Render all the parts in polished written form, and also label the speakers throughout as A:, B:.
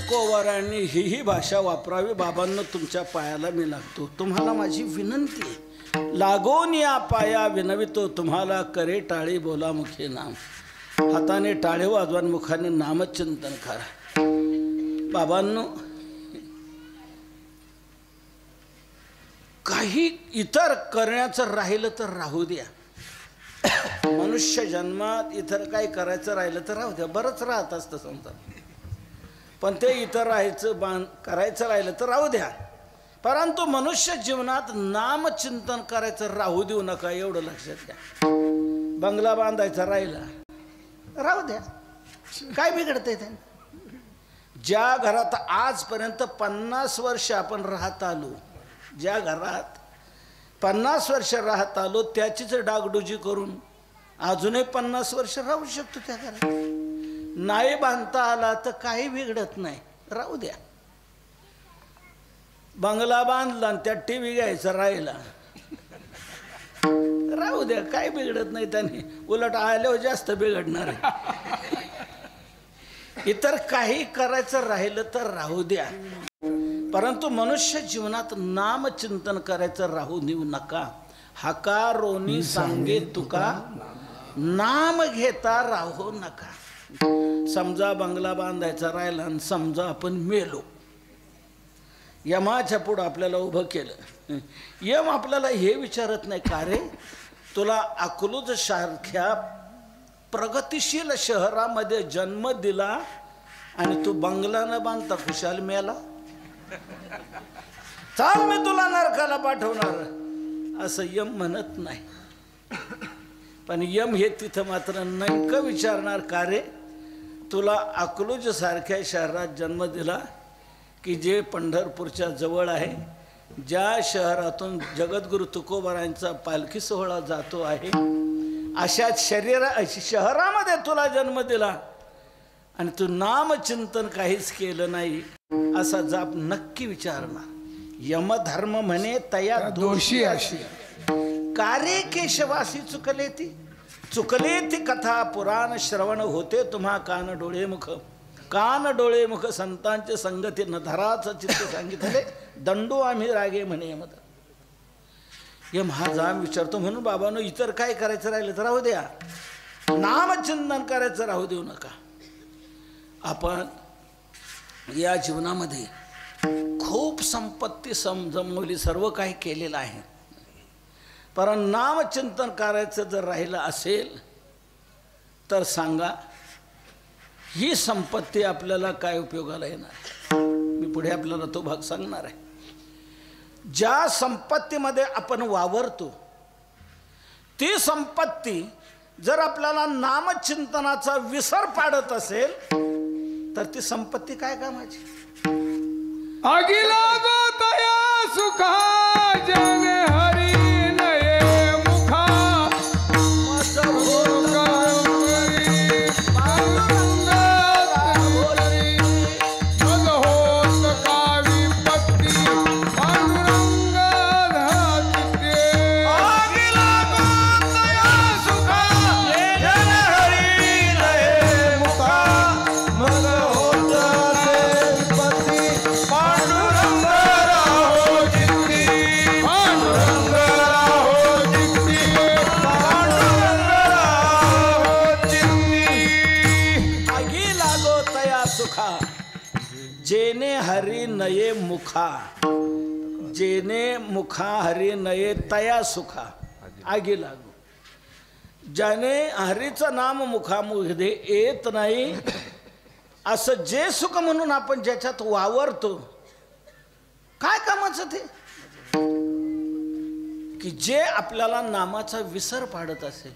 A: तुकोबारांनी ही भाषा वापरावी. बाबांनो, तुमच्या पायाला मी लागतो. तुम्हाला माझी विनंती आहे. लागून या पाया विनवितो तुम्हाला, करे टाळी बोला मुखे नाम. हाताने टाळे वाजवा, मुखाने नामचिंतन करा. बाबांनो, काही इतर करण्याचं राहिलं तर राहू द्या. मनुष्य जन्मात इतर काही करायचं राहिलं तर राहू द्या. बरंच राहत असतं समजा, पण ते इतर राहायचं करायचं राहिलं तर राहू द्या. परंतु मनुष्य जीवनात नामचिंतन करायचं राहू देऊ नका, एवढं लक्षात घ्या. बंगला बांधायचा राहिला राहू द्या, काय बिघडतंय त्याने? ज्या घरात आजपर्यंत 50 वर्ष आपण राहत आलो, ज्या घरात 50 वर्ष राहत आलो, त्याचीच डागडुजी करून अजूनही 50 वर्ष राहू शकतो त्या घरात. नाही बांधता आला तर काही बिघडत नाही, राहू द्या. बंगला बांधला आणि त्यात टीव्ही घ्यायचा राहिला, राहू द्या, काही बिघडत नाही त्याने. उलट आल्यावर जास्त बिघडणार आहे. इतर काही करायचं राहिलं तर राहू द्या, परंतु मनुष्य जीवनात नामचिंतन करायचं राहू देऊ नका. हकारोनी सांगे तुका, नाम घेता राहू नका. समजा बंगला बांधायचा राहिला आणि समजा आपण मेलो, यमाच्या पुढं आपल्याला उभं केलं. यम आपल्याला हे विचारत नाही, का रे तुला अकलूज सारख्या प्रगतिशील शहरामध्ये जन्म दिला आणि तू बंगला न बांधता खुशाल मेला, चाल मी तुला नरकाला पाठवणार, असं यम म्हणत नाही. पण यम हे तिथं मात्र नेमकं विचारणार, का रे तुला अकलूज सारख्या शहरात जन्म दिला की जे पंढरपूरच्या जवळ आहे, ज्या शहरातून जगद्गुरु तुकोबारांचा पालखी सोहळा जातो आहे, अशा शहरामध्ये तुला जन्म दिला आणि तू नामचिंतन काहीच केलं नाही, असा जाप नक्की विचारणार. यमधर्म म्हणे तया दोषी अशी, कारे केशवासी चुकले ती, चुकले ती कथा पुराण श्रवण होते तुम्हा कान डोळे मुख. कान डोळे मुख संतांचे संगती न धराच चित्त सांगितले, दंडो आम्ही रागे म्हणे यमध. यम हा जाम विचारतो. म्हणून बाबांनो, इतर काय करायचं राहिलं तर राहू द्या, नामचिंतन करायचं राहू देऊ नका. आपण या जीवनामध्ये खूप संपत्ती जमवली, सर्व काही केलेलं आहे, पण नामचिंतन करायचं जर राहिलं असेल तर सांगा, ही संपत्ती आपल्याला काय उपयोगाला येणार? मी पुढे आपल्याला तो भाग सांगणार आहे. ज्या संपत्तीमध्ये आपण वावरतो, ती संपत्ती जर आपल्याला नामचिंतनाचा विसर पाडत असेल तर ती संपत्ती काय कामाची?
B: अगिला गोतया सुखा जन हरी नये मुखा,
A: जेने हरी नये मुखा, जेने मुखा हरी नये तया सुखा. आगी लागो. ज्याने हरीचं नाम मुखामध्ये येत नाही, असं जे सुख म्हणून आपण ज्याच्यात वावरतो, काय कामाचं ते? की जे आपल्याला नामाचा विसर पाडत असेल,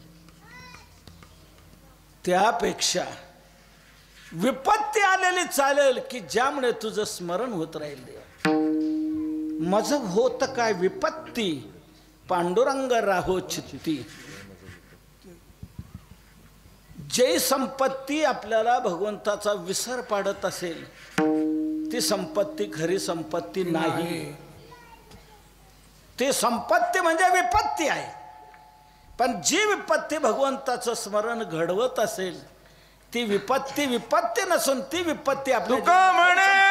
A: त्यापेक्षा विपत्ती आलेली चालेल की ज्यामुळे तुझं स्मरण होत राहील. देवा मज होत काय विपत्ती, पांडुरंग राहो चित्ती. जे संपत्ती आपल्याला भगवंताचा विसर पाडत असेल, ती संपत्ती खरी संपत्ती नाही. ती संपत्ती म्हणजे विपत्ती आहे. पण जी विपत्ती भगवंताचं स्मरण घडवत असेल, ती विपत्ती विपत्ती नसून ती विपत्ती आपल्या
B: तुका म्हणे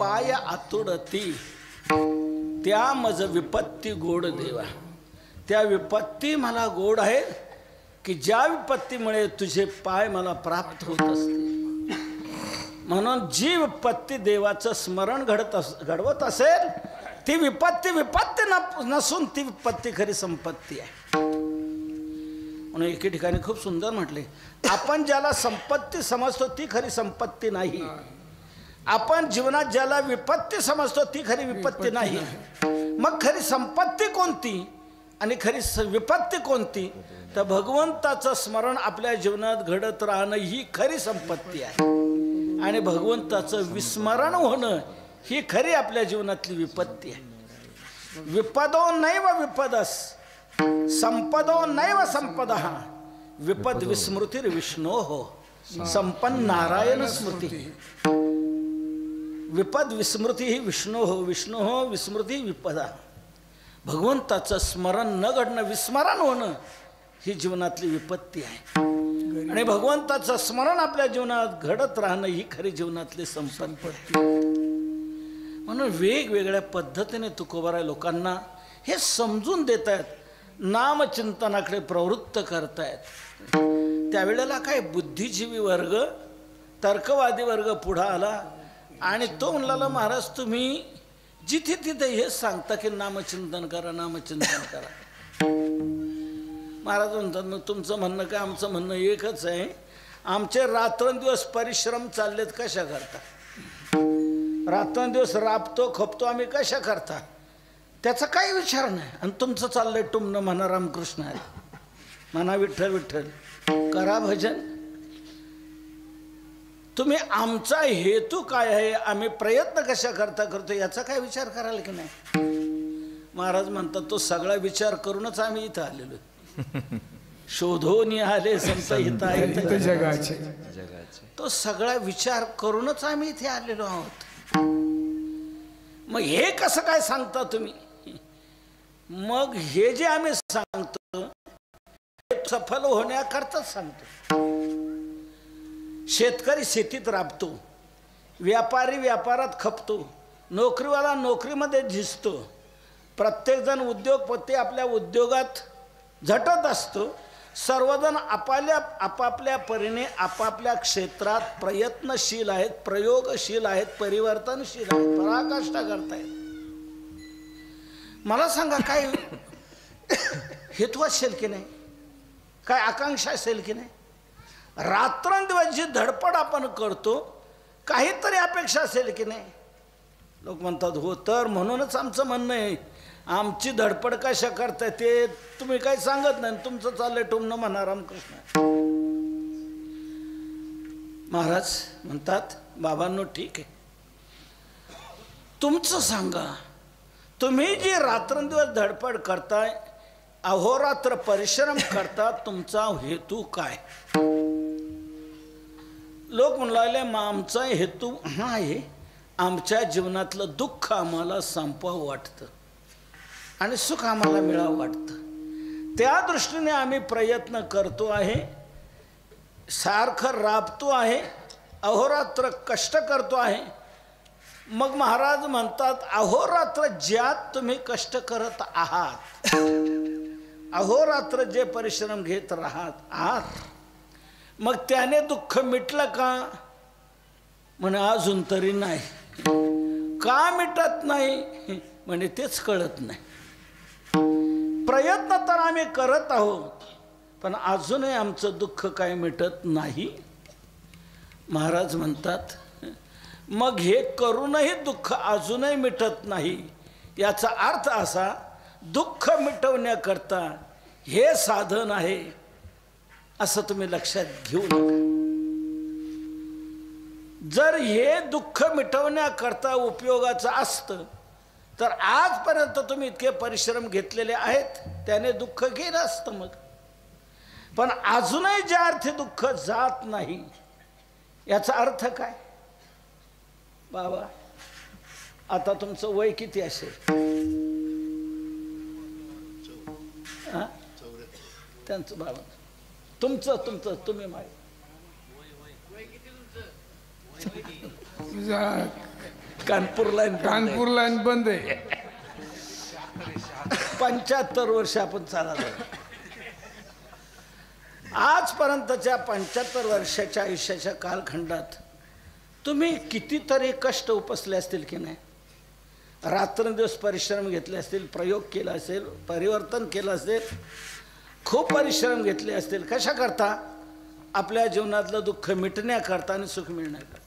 A: पाय आतुरती त्या मज विपत्ती गोड देवा. त्या विपत्ती मला गोड आहे की ज्या विपत्तीमुळे तुझे पाय मला प्राप्त होत असते. म्हणून जी विपत्ती देवाचं स्मरण घडवत असेल ती विपत्ती नसून ती विपत्ती खरी संपत्ती आहे. म्हणून एके ठिकाणी खूप सुंदर म्हटले, आपण ज्याला संपत्ती समजतो ती खरी संपत्ती नाही. आपण जीवनात ज्याला विपत्ती समजतो ती खरी विपत्ती नाही. मग खरी संपत्ती कोणती आणि खरी विपत्ती कोणती? तर भगवंताचं स्मरण आपल्या जीवनात घडत राहणं ही खरी संपत्ती आहे आणि भगवंताचं विस्मरण होणं ही खरी आपल्या जीवनातली विपत्ती आहे. विपदो नैव विपदस संपदो नैव संपदः विपद विस्मृतीर विष्णोः संपन्न नारायण स्मृती. विपद विस्मृती ही विष्णोः विष्णोः विस्मृती विपदा. भगवंताचं स्मरण न घडणं विस्मरण होणं ही जीवनातली विपत्ती आहे आणि भगवंताचं स्मरण आपल्या जीवनात घडत राहणं ही खरी जीवनातली संपत्ती. म्हणून वेगवेगळ्या पद्धतीने तुकोबाराय लोकांना हे समजून देत आहेत, नामचिंतनाकडे प्रवृत्त करतायत. त्यावेळेला काय बुद्धिजीवी वर्ग तर्कवादी वर्ग पुढं आला आणि तो म्हणला, महाराज तुम्ही जिथे तिथे हेच सांगता की नामचिंतन करा नामचिंतन करा. महाराज म्हणतात मग तुमचं म्हणणं काय आमचं म्हणणं एकच आहे. आमचे रात्रंदिवस परिश्रम चाललेत कशा करता? रात्रंदिवस राबतो खपतो आम्ही कशा करता? त्याचा काही विचार नाही. आणि तुमचं चाललंय टुमणं म्हणा रामकृष्ण हरी, म्हणा विठ्ठल विठ्ठल, करा भजन. तुम्ही आमचा हेतू काय आहे, आम्ही प्रयत्न कशा करता करतो याचा काय विचार कराल की नाही? महाराज म्हणतात तो सगळा विचार करूनच आम्ही इथं आलेलो. शोधून आले संत हित
B: जगाचे.
A: तो सगळा विचार करूनच आम्ही इथे आलेलो आहोत. मग हे कसं काय सांगता तुम्ही? मग हे जे आम्ही सांगतो हे सफल होण्याकरताच सांगतो. शेतकरी शेतीत राबतो, व्यापारी व्यापारात खपतो, नोकरीवाला नोकरीमध्ये झिजतो, प्रत्येकजण उद्योगपती आपल्या उद्योगात झटत असतो. सर्वजण आपापल्या परीने आपापल्या क्षेत्रात प्रयत्नशील आहेत, प्रयोगशील आहेत, परिवर्तनशील आहेत, पराकाष्ठा करतायत. मला सांगा काय हेतू असेल की नाही, काय आकांक्षा असेल की नाही? रात्रंदिवस जी धडपड आपण करतो काहीतरी अपेक्षा असेल की नाही? लोक म्हणतात हो तर म्हणूनच आमचं म्हणणं आहे आमची धडपड कशा करताय ते तुम्ही काही सांगत नाही, तुमचं चाललंय टुमणं म्हणा रामकृष्ण. महाराज म्हणतात बाबांनो ठीक आहे, तुमचं सांगा. तुम्ही जी रात्रंदिवस धडपड करताय, अहोरात्र परिश्रम करता, तुमचा हेतू काय? लोक म्हणू लागले मग आमचा हेतू हा आहे, आमच्या जीवनातलं दुःख आम्हाला संपवावं वाटतं आणि सुख आम्हाला मिळावं वाटतं. त्या दृष्टीने आम्ही प्रयत्न करतो आहे, सारखं राबतो आहे, अहोरात्र कष्ट करतो आहे. मग महाराज म्हणतात अहोरात्र ज्यात तुम्ही कष्ट करत आहात, अहोरात्र जे परिश्रम घेत आहात, मग त्याने दुःख मिटलं का? म्हणे अजून तरी नाही. का मिटत नाही म्हणे तेच कळत नाही. प्रयत्न तर आम्ही करत आहोत पण अजूनही आमचं दुःख काय मिटत नाही. महाराज म्हणतात मग हे करूनही दुःख अजूनही मिटत नाही, याचा अर्थ असा दुःख मिटवण्याकरता हे साधन आहे असं तुम्ही लक्षात घेऊ नका. जर हे दुःख मिटवण्याकरता उपयोगाचं असतं तर आजपर्यंत तुम्ही इतके परिश्रम घेतलेले आहेत, त्याने दुःख गेलं असतं. मग पण अजूनही ज्या अर्थी दुःख जात नाही याचा अर्थ काय? बाबा आता तुमचं वय किती असेल? त्यांचं बाबा तुमचं तुम्ही माहिती कानपूर लाईन
B: कानपूर लाईन बंद आहे.
A: 75 वर्ष आपण चाललो. आजपर्यंतच्या 75 वर्षाच्या आयुष्याच्या कालखंडात तुम्ही कितीतरी कष्ट उपसले असतील की नाही. रात्रंदिवस परिश्रम घेतले असतील, प्रयोग केला असेल, परिवर्तन केलं असेल, खूप परिश्रम घेतले असतील. कशा करता? आपल्या जीवनातलं दुःख मिटण्याकरता आणि सुख मिळण्याकरता.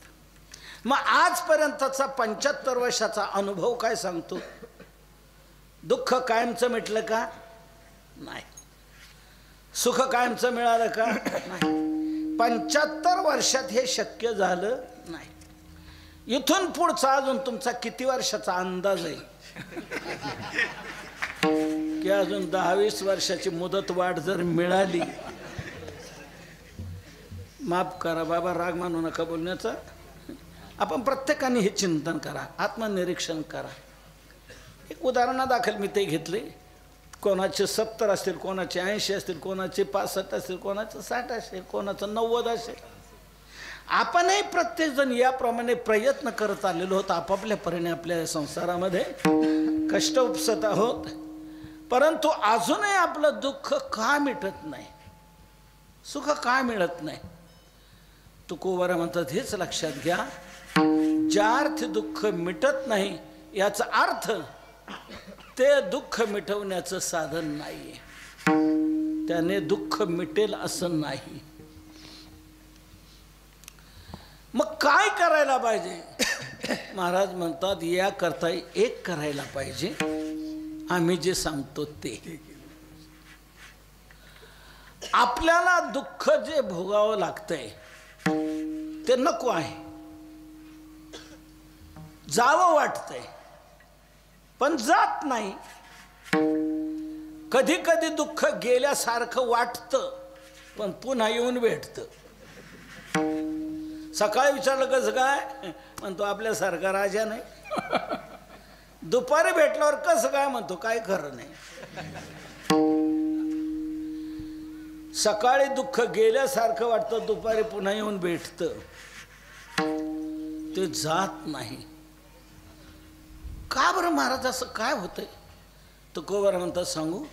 A: मग आजपर्यंतचा 75 वर्षाचा अनुभव काय सांगतो? दुःख कायमचं मिटलं का? नाही. सुख कायमचं मिळालं का? नाही. 75 वर्षात हे शक्य झालं नाही. इथून पुढचा अजून तुमचा किती वर्षाचा अंदाज आहे की अजून 10-20 वर्षाची मुदत वाढ जर मिळाली? माफ करा बाबा, राग मानू नका बोलण्याचा. आपण प्रत्येकाने हे चिंतन करा, आत्मनिरीक्षण करा. एक उदाहरणादाखल मी ते घेतले. कोणाचे 70 असतील, कोणाचे 80 असतील, कोणाचे 65 असतील, कोणाचे 60 असेल, कोणाचं 90 असेल. आपणही प्रत्येकजण याप्रमाणे प्रयत्न करत आलेलो आहोत. आपापल्या परीने आपल्या संसारामध्ये कष्ट उपसत आहोत. परंतु अजूनही आपलं दुःख का मिटत नाही? सुख का मिळत नाही? तुकोबारा म्हणतात हेच लक्षात घ्या. ज्यार्थी दुःख मिटत नाही याचा अर्थ ते दुःख मिटवण्याचं साधन नाहीये. त्याने दुःख मिटेल असं नाही. मग काय करायला पाहिजे? महाराज म्हणतात याकरता एक करायला पाहिजे. आम्ही जे सांगतो ते. आपल्याला दुःख जे भोगावं लागतंय ते नको आहे, जावं वाटतंय पण जात नाही. कधी कधी दुःख गेल्यासारखं वाटतं पण पुन्हा येऊन भेटतं. सकाळी विचारलं कसं काय, म्हणतो आपल्यासारखा राजा नाही. दुपारी भेटल्यावर कसं काय, म्हणतो काय खरं नाही. सकाळी दुःख गेल्यासारखं वाटतं, दुपारी पुन्हा येऊन भेटतं, ते जात नाही. का बरं महाराज असं काय होतंय? तुकोबारा म्हणतात सांगू.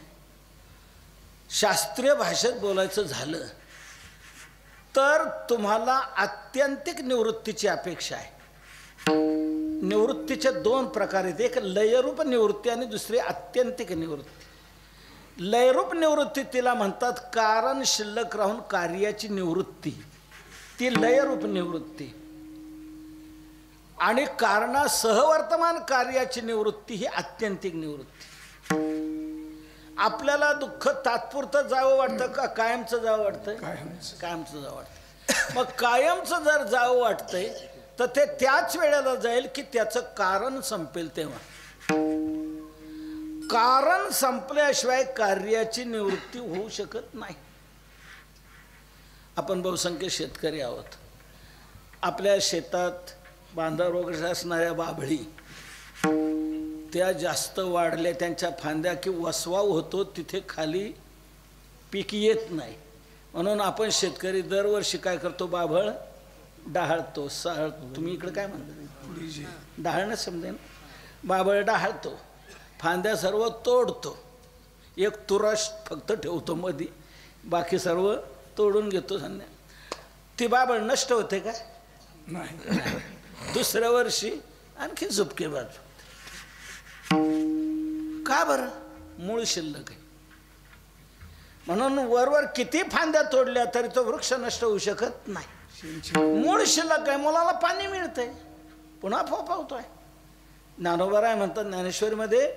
A: शास्त्रीय भाषेत बोलायचं झालं तर तुम्हाला आत्यंतिक निवृत्तीची अपेक्षा आहे. निवृत्तीचे 2 प्रकार आहेत. एक लयरूप निवृत्ती आणि दुसरी आत्यंतिक निवृत्ती. लयरूप निवृत्ती तिला म्हणतात कारण शिल्लक राहून कार्याची निवृत्ती, ती लयरूप निवृत्ती. आणि कारणासह वर्तमान कार्याची निवृत्ती ही आत्यंतिक निवृत्ती. आपल्याला दुःख तात्पुरतं जावं वाटतं का कायमचं जावं वाटतंय? कायमचं जावं वाटतं. मग कायमचं जर जावं वाटतंय तर ते त्याच वेळेला जाईल की त्याचं कारण संपेल तेव्हा. कारण संपल्याशिवाय कार्याची निवृत्ती होऊ शकत नाही. आपण बहुसंख्य शेतकरी आहोत. आपल्या शेतात बांधावर वगैरे असणाऱ्या बाभळी त्या जास्त वाढल्या, त्यांच्या फांद्या की वसवाव होतो, तिथे खाली पीक येत नाही. म्हणून आपण शेतकरी दरवर्षी काय करतो? बाभळ डाहाळतो, साळतो. तुम्ही इकडे काय म्हणता? डाहाळणं समजेल. बाभळ डाहाळतो, फांद्या सर्व तोडतो, एक तुरस फक्त ठेवतो मध्ये, बाकी सर्व तोडून घेतो. संध्या ती बाभळ नष्ट होते का? नाही. दुसऱ्या वर्षी आणखी झुपके बाजू. का बरं? मूळ शिल्लक आहे. म्हणून वरवर किती फांद्या तोडल्या तरी तो वृक्ष नष्ट होऊ शकत नाही. मूळ शिल्लक आहे. मुलाला पाणी मिळतंय, पुन्हा फोफावतोय. ज्ञानोबा म्हणतात ज्ञानेश्वरीमध्ये,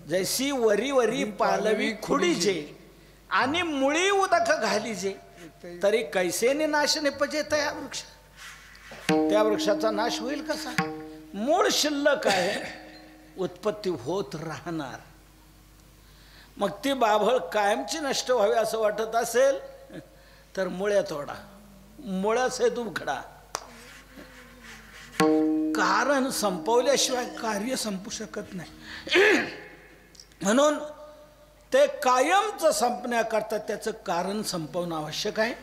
A: जैसी वरी वरी पालवी खुडीजे आणि मुळी उदक घालीजे तरी कैसेने नाश निपजे त्या वृक्ष. त्या वृक्षाचा नाश होईल कसा? मूळ शिल्लक आहे, उत्पत्ती होत राहणार. मग ती बाभळ कायमची नष्ट व्हावी असं वाटत असेल तर मुळ्या तोडा, मुळ्यासहित उखडा. कारण संपवल्याशिवाय कार्य संपू शकत नाही. म्हणून ते कायमचं संपण्याकरता त्याचं कारण संपवणं आवश्यक आहे.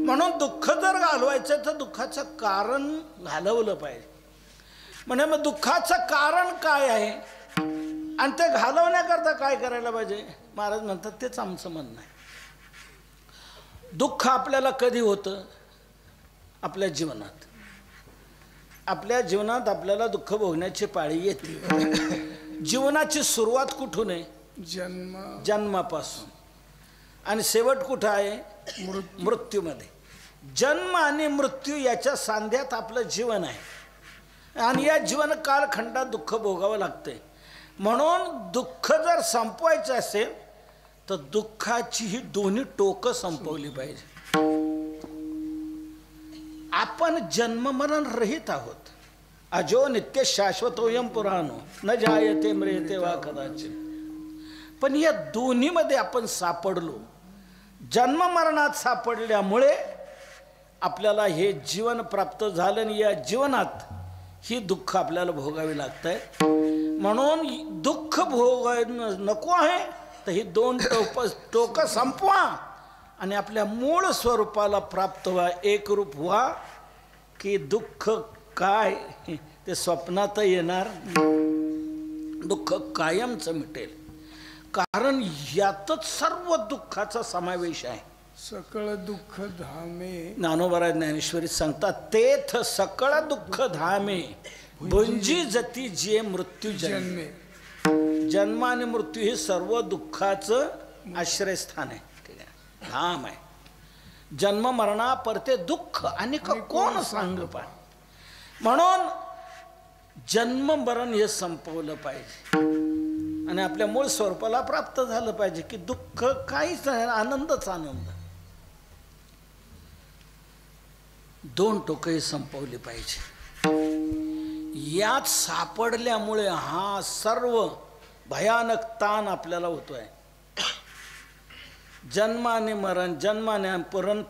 A: म्हणून दुःख जर घालवायचं तर दुःखाचं कारण घालवलं पाहिजे. म्हणजे मग दुःखाचं कारण काय आहे आणि ते घालवण्याकरता काय करायला पाहिजे? महाराज म्हणतात तेच आमचं म्हणणं आहे. दुःख आपल्याला कधी होतं? आपल्या जीवनात. आपल्या जीवनात आपल्याला दुःख भोगण्याची पाळी येते. जीवनाची सुरुवात कुठून आहे? जन्मापासून. आणि शेवट कुठं आहे? मृत्यूमध्ये. जन्म आणि मृत्यू याच्या सांध्यात आपलं जीवन आहे आणि या जीवन कालखंडात दुःख भोगावं लागतंय. म्हणून दुःख जर संपवायचं असेल तर दुःखाची ही दोन्ही टोकं संपवली पाहिजे. आपण जन्ममरण रहित आहोत. अजो नित्य शाश्वतोयम पुराणो न जायते म्रियते वा कदाचित. पण या दोन्हीमध्ये आपण सापडलो. जन्ममरणात सापडल्यामुळे आपल्याला हे जीवन प्राप्त झालं आणि या जीवनात ही दुःख आपल्याला भोगावी लागत आहे. म्हणून दुःख भोगायला नको आहे तर ही दोन टोकं संपवा आणि आपल्या मूळ स्वरूपाला प्राप्त व्हा, एकरूप व्हा, की दुःख काय ते स्वप्नात येणार. दुःख कायमचं मिटेल. कारण यातच सर्व दुःखाचा समावेश आहे.
B: सकळ दुःख धामे.
A: ज्ञानोबा ज्ञानेश्वरी सांगतात तेथ सकळ दुःख धामे भुंजी जती जे मृत्यू जन्मे. जन्म आणि मृत्यू हे सर्व दुःखाचं आश्रयस्थान आहे. ठीक आहे, धाम आहे. जन्म मरणा परते दुःख आणि कोण सांग पा. म्हणून जन्म मरण हे संपवलं पाहिजे आणि आपल्या मूळ स्वरूपाला प्राप्त झालं पाहिजे, की दुःख काहीच नाही, आनंदच आनंद. दोन टोकं संपवली पाहिजे. यात सापडल्यामुळे हा सर्व भयानक ताण आपल्याला होतोय. जन्म आणि मरण, जन्माने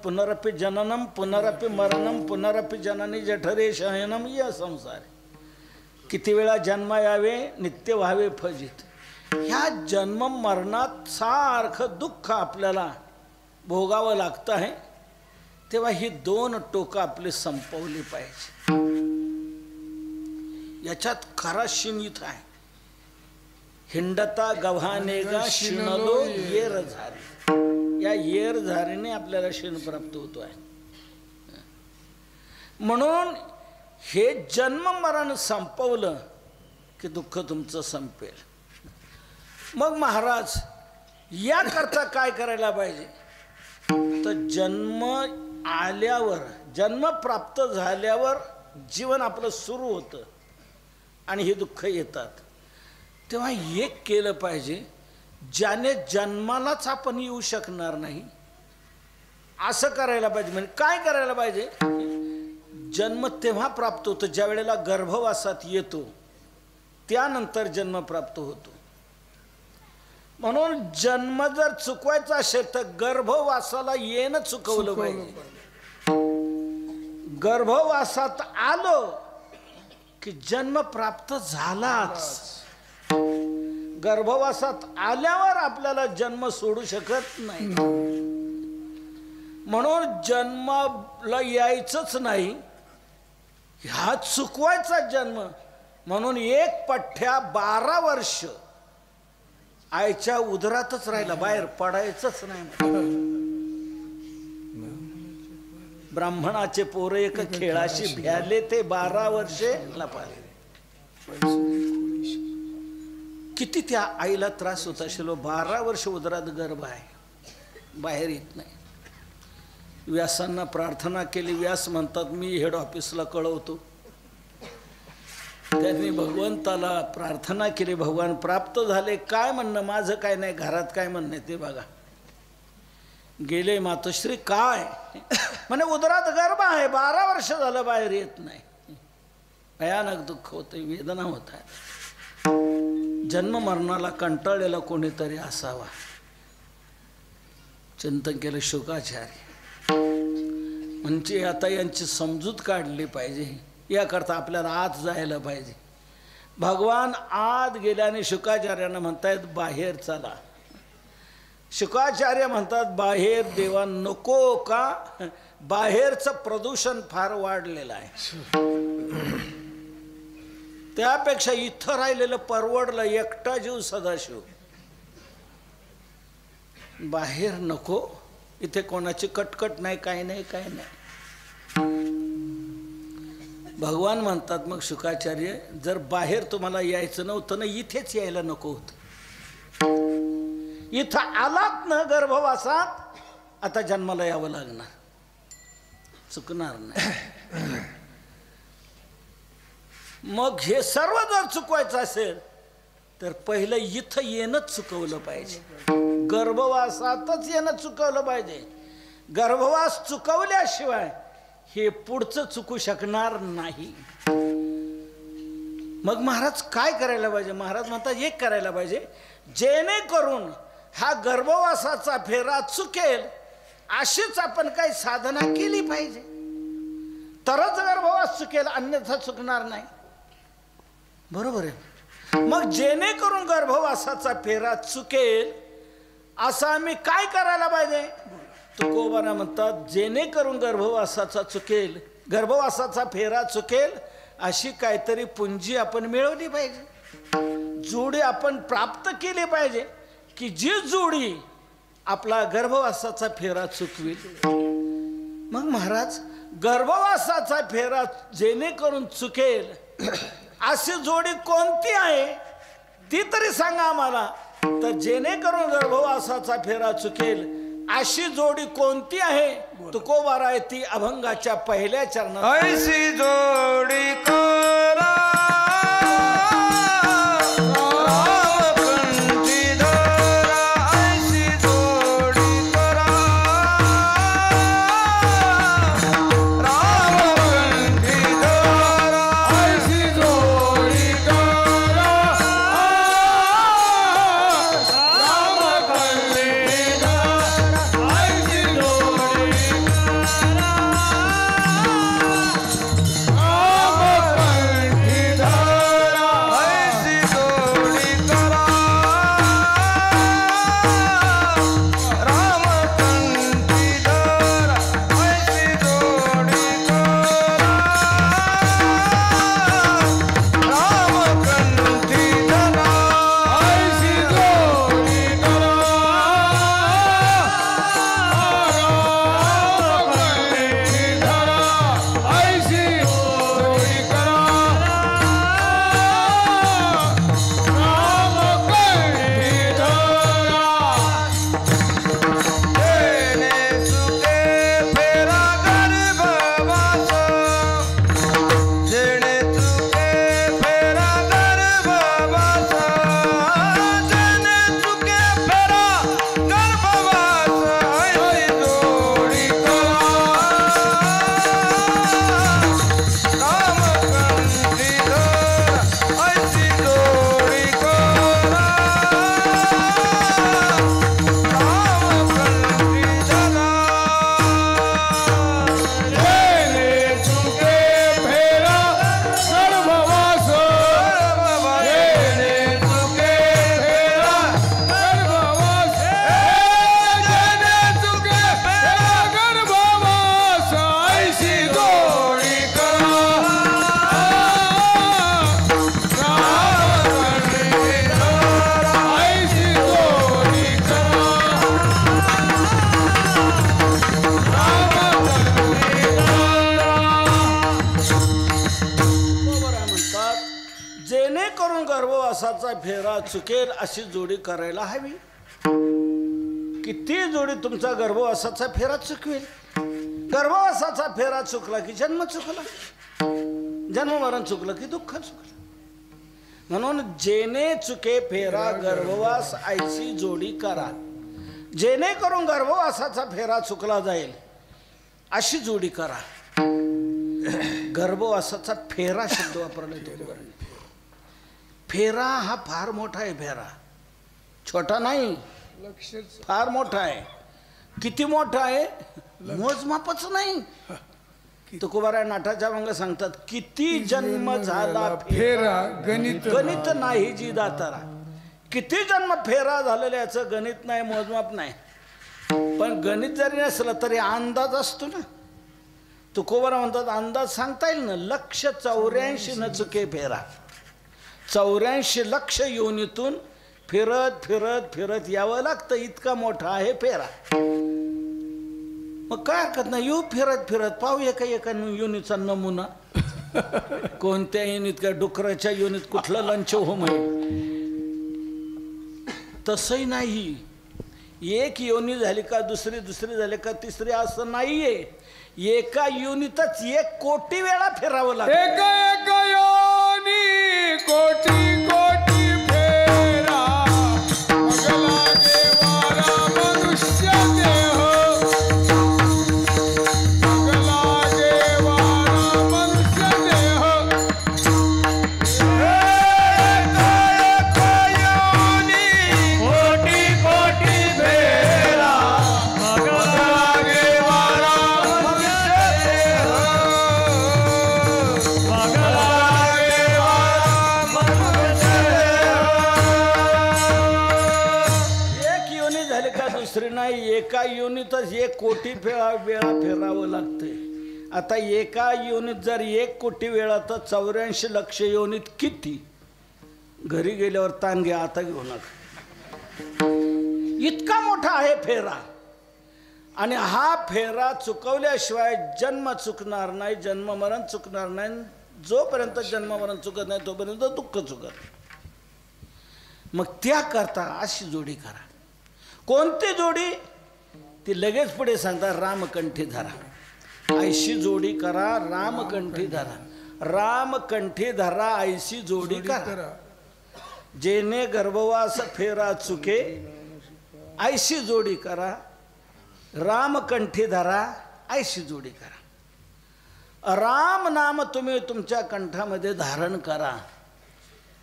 A: पुनरपि जननम पुनरपि मरणम पुनरपि जननी जठरे शयनम या संसार. किती वेळा जन्म यावे नित्य व्हावे फजित. ह्या जन्म मरणात सारखं दुःख आपल्याला भोगावं लागतं आहे. तेव्हा ही दोन टोकं आपली संपवली पाहिजे. याच्यात खरा शिनित आहे. हिंडता गव्हानेगा शिणलो येर झारी. या येर झारीने आपल्याला शिण प्राप्त होतो आहे. म्हणून हे जन्म मरण संपवलं की दुःख तुमचं संपेल. मग महाराज याकरता काय करायला पाहिजे? तर जन्म आल्यावर, जन्म प्राप्त झाल्यावर जीवन आपलं सुरू होतं आणि हे दुःख येतात. तेव्हा एक केलं पाहिजे, ज्याने जन्मालाच आपण येऊ शकणार नाही असं करायला पाहिजे. म्हणजे काय करायला पाहिजे? जन्म तेव्हा प्राप्त होतो ज्या वेळेला गर्भवासात येतो, त्यानंतर जन्म प्राप्त होतो. म्हणून जन्म जर चुकवायचा असेल तर गर्भवासाला येणं चुकवलं पाहिजे. गर्भवासात आलो की जन्म प्राप्त झालाच. गर्भवासात आल्यावर आपल्याला जन्म सोडू शकत नाही. म्हणून जन्माला यायचंच नाही, ह्या चुकवायचा जन्म. म्हणून एक पठ्ठ्या 12 वर्ष आईच्या उदरातच राहिला, बाहेर पडायचंच नाही. ब्राह्मणाचे पोर एक खेळाशी भ्याले ते 12 वर्षे लपाले. किती त्या आईला त्रास होत असेल. 12 वर्ष उदरात गर्भ आहे, बाहेर येत नाही. व्यासांना प्रार्थना केली. व्यास म्हणतात मी हेड ऑफिसला कळवतो. त्यांनी भगवंताला प्रार्थना केली, भगवान प्राप्त झाले. काय म्हणणं माझं काय नाही, घरात काय म्हणणं ते बघा. गेले मातोश्री काय म्हणे उदरात गर्भ आहे, 12 वर्ष झालं बाहेर येत नाही. भयानक दुःख होतं, वेदना होत आहे. जन्म मरणाला कंटाळलेला कोणीतरी असावा. चिंतन केलं शुकाचार्य. म्हणजे आता यांची समजूत काढली पाहिजे. याकरता आपल्याला आत जायला पाहिजे. भगवान आत गेल्याने शुकाचार्यांना म्हणतायत बाहेर चला. शुकाचार्य म्हणतात बाहेर देवा नको का, बाहेरचं प्रदूषण फार वाढलेलं आहे. त्यापेक्षा इथं राहिलेलं परवडलं. एकटा जीव सदाशिव, बाहेर नको. इथे कोणाची कटकट नाही, काही नाही, काही नाही. भगवान म्हणतात मग शुकाचार्य, जर बाहेर तुम्हाला यायचं नव्हतं ना, इथेच यायला नको होतं. इथं आलात ना गर्भवासात, आता जन्माला यावं लागणार, चुकणार नाही. मग हे सर्व जर चुकवायचं असेल तर पहिलं इथं येणंच चुकवलं पाहिजे. गर्भवासातच येणं चुकवलं पाहिजे. गर्भवास चुकवल्याशिवाय हे पुढचं चुकू शकणार नाही. मग महाराज काय करायला पाहिजे? महाराज म्हणतात एक करायला पाहिजे, जेणेकरून हा गर्भवासाचा फेरा चुकेल अशीच आपण काही साधना केली पाहिजे, तरच गर्भवास चुकेल, अन्यथा चुकणार नाही. बरोबर आहे. मग जेणेकरून गर्भवासाचा फेरा चुकेल असं आम्ही काय करायला पाहिजे? तुकोबारा म्हणतात जेणेकरून गर्भवासाचा फेरा चुकेल अशी काहीतरी पुंजी आपण मिळवली पाहिजे, जोडी आपण प्राप्त केली पाहिजे की जी जोडी आपला गर्भवासाचा फेरा चुकवेल. मग महाराज गर्भवासाचा फेरा जेणेकरून चुकेल अशी जोडी कोणती आहे ती तरी सांगा आम्हाला. तर जेणेकरून गर्भवासाचा फेरा चुकेल अशी जोडी कोणती आहे? तुकोबारा आहे ती अभंगाच्या पहिल्या चरणात.
C: ऐसी जोडी करा
A: गर्भवासाचा फेरा चुकेल अशी जोडी करायला हवी. किती जोडी तुमचा गर्भवासाचा फेरा चुकवेल. गर्भवासाचा फेरा चुकला की जन्म चुकला, जन्ममरण चुकलं की दुःख चुकलं. म्हणून जेणे चुके फेरा गर्भवास ऐशी जोडी करा, जेणेकरून गर्भवासाचा फेरा चुकला जाईल अशी जोडी करा. गर्भवासाचा फेरा शब्द वापरला. फेरा हा फार मोठा आहे. फेरा छोटा नाही, फार मोठा आहे. किती मोठा आहे मोजमापच नाही. तुकोबारा नाटाच्या मग सांगतात किती जन्म झाला
B: फेरा
A: गणित नाही जी दातारा. किती जन्म फेरा झालेला याचं गणित नाही, मोजमाप नाही. पण गणित जरी नसलं तरी अंदाज असतो ना. तुकोबारा म्हणतात अंदाज सांगता येईल ना. 184 न चुके फेरा. 84 लक्ष योनीतून फिरत फिरत फिरत यावं लागतं. इतका मोठा आहे फेरा. मग काय हरकत नाही, येऊ फिरत फिरत पाहूया का एका योनीचा नमुना. कोणत्या योनीत का डुकराच्या योनीत कुठलं लंच होम आहे. तसंही नाही. एक योनी झाली का दुसरी, दुसरी झाली का तिसरी, असं नाहीये. एका योनीतच 1 कोटी वेळा फिरावं लागतं.
B: एक एक योनी कोटी कोटी फेरा मग लागे वारा मनुष्य देह मग लागे वारा मनुष्य देह.
C: कोटी कोटी फेरा मग लागे वारा मनुष्य देह मग लागे वारा मनुष्य देह.
A: एक योनी झाली का दुसरी नाही. एका योनीतच 1 कोटी वेळा फिरावं लागतंय. आता एका योनीत जर 1 कोटी वेळा तर 84 लक्ष योनीत किती. घरी गेल्यावर ताण घ्या, आता घेऊ नका. इतका मोठा आहे फेरा. आणि हा फेरा चुकवल्याशिवाय जन्म चुकणार नाही, जन्म मरण चुकणार नाही. जोपर्यंत जन्म मरण चुकत नाही तोपर्यंत दुःख चुकत नाही. मग त्याकरता अशी जोडी करा. कोणती जोडी ती लगेच पुढे सांगता. रामकंठी धरा. ऐशी जोडी करा, रामकंठी धरा. रामकंठी धरा, ऐशी जोडी करा. जेने गर्भवास फेरा चुके, ऐशी जोडी करा. रामकंठी धरा, ऐशी जोडी करा. राम नाम तुम्ही तुमच्या कंठामध्ये धारण करा.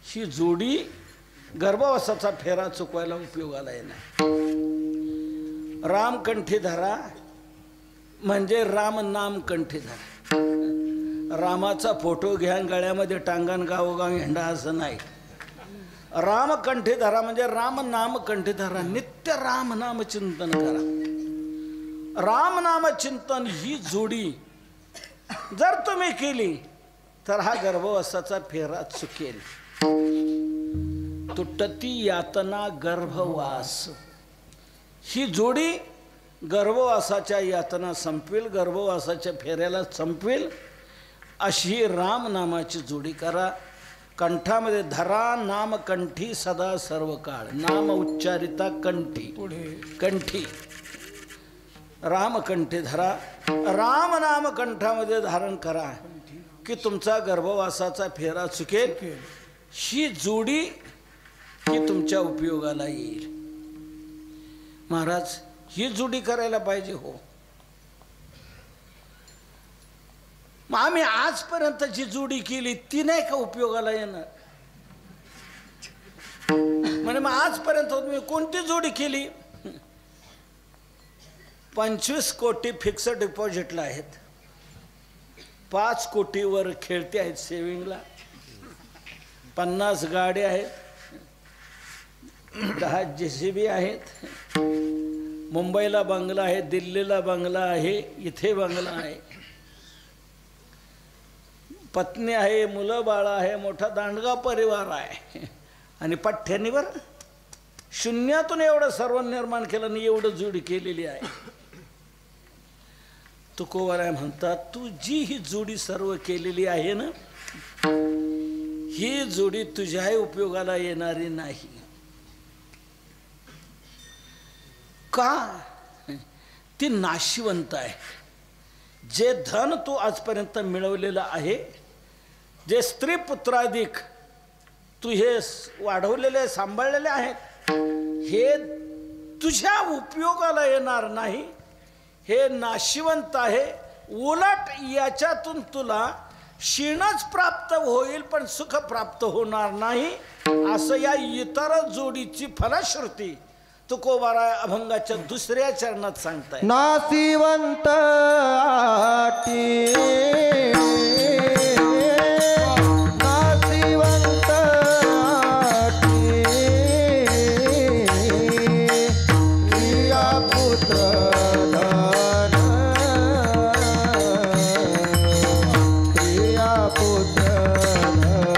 A: ही जोडी गर्भवासाचा फेरा चुकवायला उपयोगाला येणार. रामकंठी धरा म्हणजे राम नाम कंठी धरा. रामाचा फोटो घ्या गळ्यामध्ये टांगण गावोगाव हिंडा असं नाही. रामकंठी धरा म्हणजे राम नाम कंठी धरा. नित्य राम नाम चिंतन करा. राम नाम चिंतन ही जोडी जर तुम्ही केली तर हा गर्भवासाचा फेरा चुकेल. तुटती यातना गर्भवास. ही जोडी गर्भवासाच्या यातना संपवेल, गर्भवासाच्या फेऱ्याला संपवेल. अशी राम नामाची जोडी करा. कंठामध्ये धरा नाम कंठी सदा सर्व काळ. नाम उच्चारिता कंठी कंठी. रामकंठी धरा. राम नाम कंठामध्ये धारण करा की तुमचा गर्भवासाचा फेरा चुकेल. ही जोडी ही तुमच्या उपयोगाला येईल. महाराज ही जोडी करायला पाहिजे. हो, मग आम्ही आजपर्यंत जी जोडी केली ती नाही का उपयोगाला येणार. म्हणजे मग आजपर्यंत तुम्ही कोणती जोडी केली. 25 कोटी फिक्स डिपॉझिटला आहेत. 5 कोटीवर खेळते आहेत सेविंगला. 50 गाड्या आहेत. 10 JCB आहेत. मुंबईला बंगला आहे, दिल्लीला बंगला आहे, इथे बंगला आहे. पत्नी आहे, मुलं बाळ आहे, मोठा दांडगा परिवार आहे. आणि पठ्ठ्यानीवर शून्यातून एवढं सर्व निर्माण केलं आणि एवढं जोडी केलेली आहे. तुकोबाराय म्हणतात तू जी ही जोडी सर्व केलेली आहे ना, ही जोडी तुझ्याही उपयोगाला येणारी नाही. का. ती नाशिवंत आहे. जे धन तू आजपर्यंत मिळवलेलं आहे, जे स्त्री पुत्राधिक तू हे वाढवलेले सांभाळलेले आहेत, हे तुझ्या उपयोगाला येणार नाही. हे नाशिवंत आहे. उलट याच्यातून तुला क्षीणच प्राप्त होईल पण सुख प्राप्त होणार नाही. असं या इतर जोडीची फलश्रुती तुकोबाराय अभंगाच्या 2ऱ्या चरणात सांगताय.
C: नासिवंत आटी नासिवंत आटी प्रिया पुत्र धन प्रिया पुत्र धन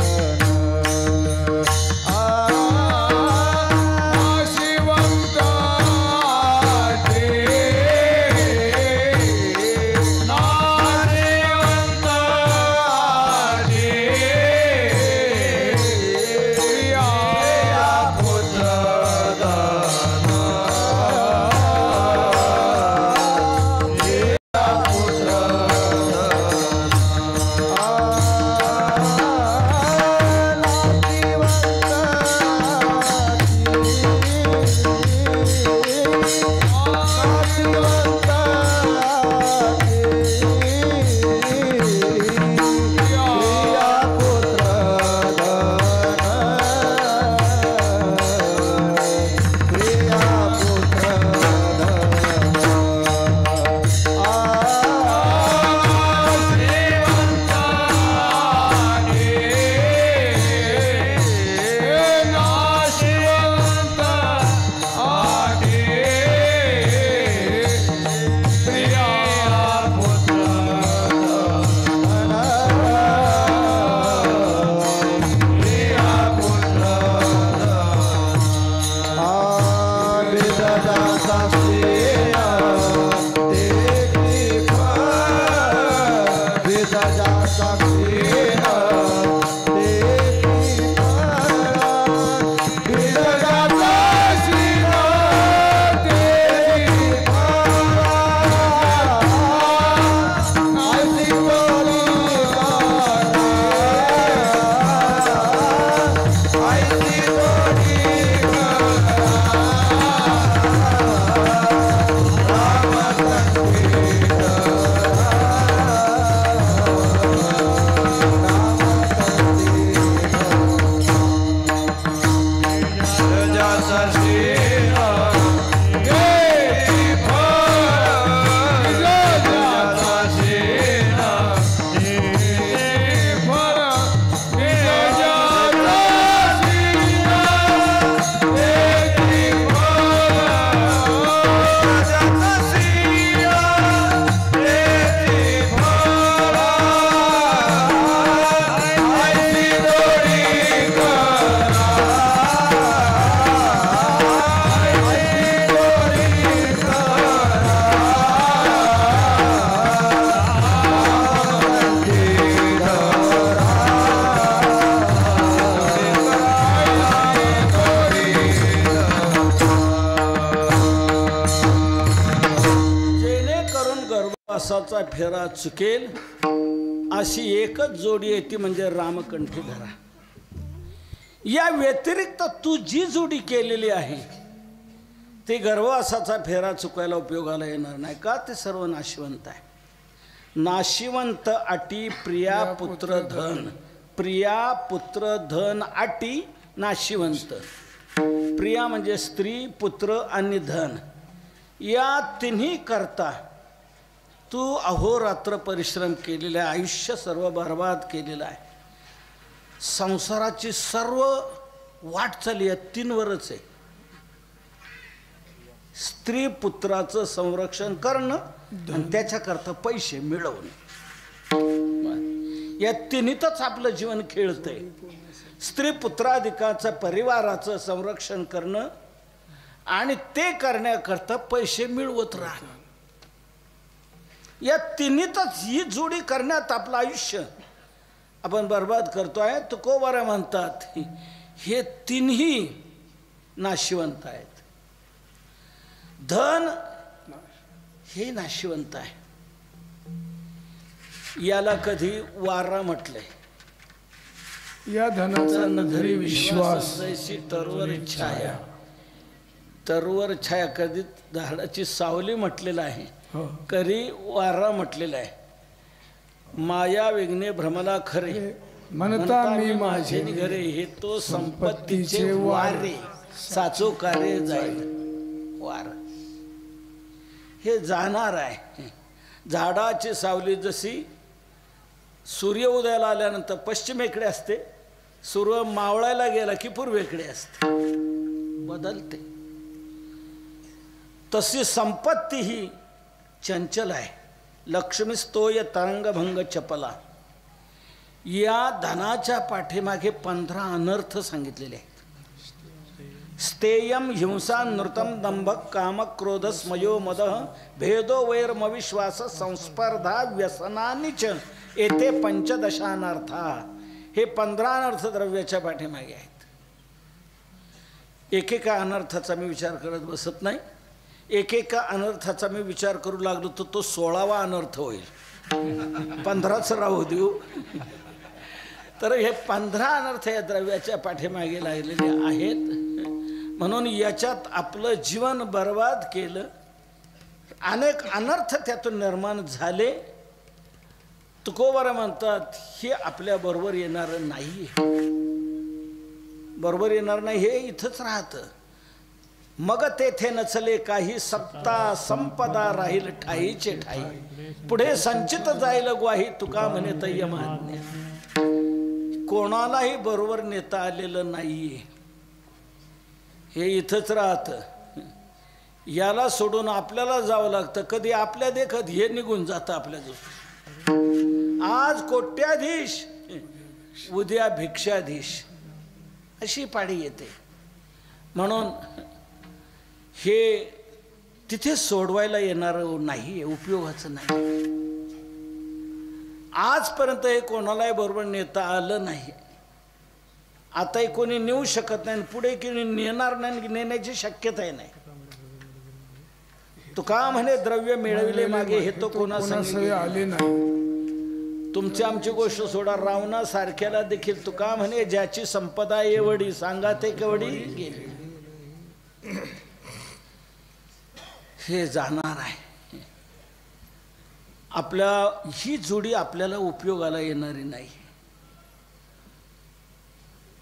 A: गर्भवासाचा फेरा चुकेल अशी एकच जोडी आहे, ती म्हणजे रामकंठी धरा. या व्यतिरिक्त तू जी जोडी केलेली आहे ती गर्भवासाचा फेरा चुकायला उपयोगाला येणार नाही. का? ते सर्व नाशिवंत आहे. नाशिवंत अटी प्रिया पुत्र धन. प्रिया पुत्र धन अटी नाशिवंत. प्रिया म्हणजे स्त्री, पुत्र आणि धन. या तिन्ही करता तू अहोरात्र परिश्रम केलेला आहे, आयुष्य सर्व बर्बाद केलेलं आहे. संसाराची सर्व वाटचाली आहे तीनवरच आहे. स्त्री पुत्राचं संरक्षण करणं आणि त्याच्याकरता पैसे मिळवणं, या तिन्हीतच आपलं जीवन खेळतंय. स्त्री पुत्राधिकाचं परिवाराचं संरक्षण करणं आणि ते करण्याकरता पैसे मिळवत राहणं, या तिन्हीतच ही जोडी करण्यात आपलं आयुष्य आपण बर्बाद करतोय. तुकोबारा म्हणतात हे तिन्ही नाशिवंत आहेत. धन हे नाशिवंत आहे. याला कधी वारा म्हटलंय.
B: या धनाचा नजरी विश्वास
A: जैसी तरवर छाया. तरवर छाया कधी झाडाची सावली म्हटलेलं आहे, कधी वारा म्हटलेला आहे. माया विघ्ने भ्रमला खरे
B: म्हणता मी माझे
A: घरे. हे तो संपत्तीचे वारे साचो कार्य जाईल. वार हे जाणार आहे. झाडाची सावली जशी सूर्य उदयाला आल्यानंतर पश्चिमेकडे असते, सूर्य मावळायला गेला की पूर्वेकडे असते, बदलते. तशी संपत्ती ही चंचल आहे. लक्ष्मी स्तोय तरंगभंग चपला. या धनाच्या पाठीमागे 15 अनर्थ सांगितलेले आहेत. स्तेयम हिंसा नृतम दंभक काम क्रोध स्मयो मद भेदो वैरमविश्वास संस्पर्धा व्यसनानिच येथे 15 अनर्था. हे 15 अनर्थ द्रव्याच्या पाठीमागे आहेत. एकेका अनर्थाचा मी विचार करत बसत नाही. एकेका अनर्थाचा मी विचार करू लागलो तर तो 16वा अनर्थ होईल. 15च राहू देऊ. तर हे 15 अनर्थ या द्रव्याच्या पाठीमागे लागलेले आहेत. म्हणून याच्यात आपलं जीवन बर्बाद केलं. अनेक अनर्थ त्यातून निर्माण झाले. तुकोबारा म्हणतात हे आपल्याबरोबर येणारं नाही. बरोबर येणार नाही, हे इथंच राहतं. मग तेथे नचले काही सत्ता संपदा राहील ठाईचे ठाई. पुढे संचित जाईल ग्वाही तुका म्हणे तय्य महाज्ञा. कोणालाही बरोबर नेता आलेलं नाहीये, हे इथंच राहतं. याला सोडून आपल्याला जावं लागतं. कधी आपल्या देखत हे निघून जातं आपल्याजवळ. आज कोट्याधीश उद्या भिक्षाधीश अशी पाडी येते. म्हणून हे तिथे सोडवायला येणारं नाही, उपयोगाचं नाही. आजपर्यंत हे कोणालाही बरोबर नेता आलं नाही. आताही कोणी नेऊ शकत नाही, पुढे कोणी नेणार नाही, नेण्याची शक्यताही नाही. तो का म्हणे द्रव्य मिळविले मागे हे तो कोणासंगे
B: आले नाही.
A: तुमची आमची गोष्ट सोडा. रावणासारख्याला देखील तो का म्हणे ज्याची संपदा एवढी सांगा ते केवढी गेली. हे जाणार आहे. आपल्या ही जोडी आपल्याला उपयोगाला येणारी नाही.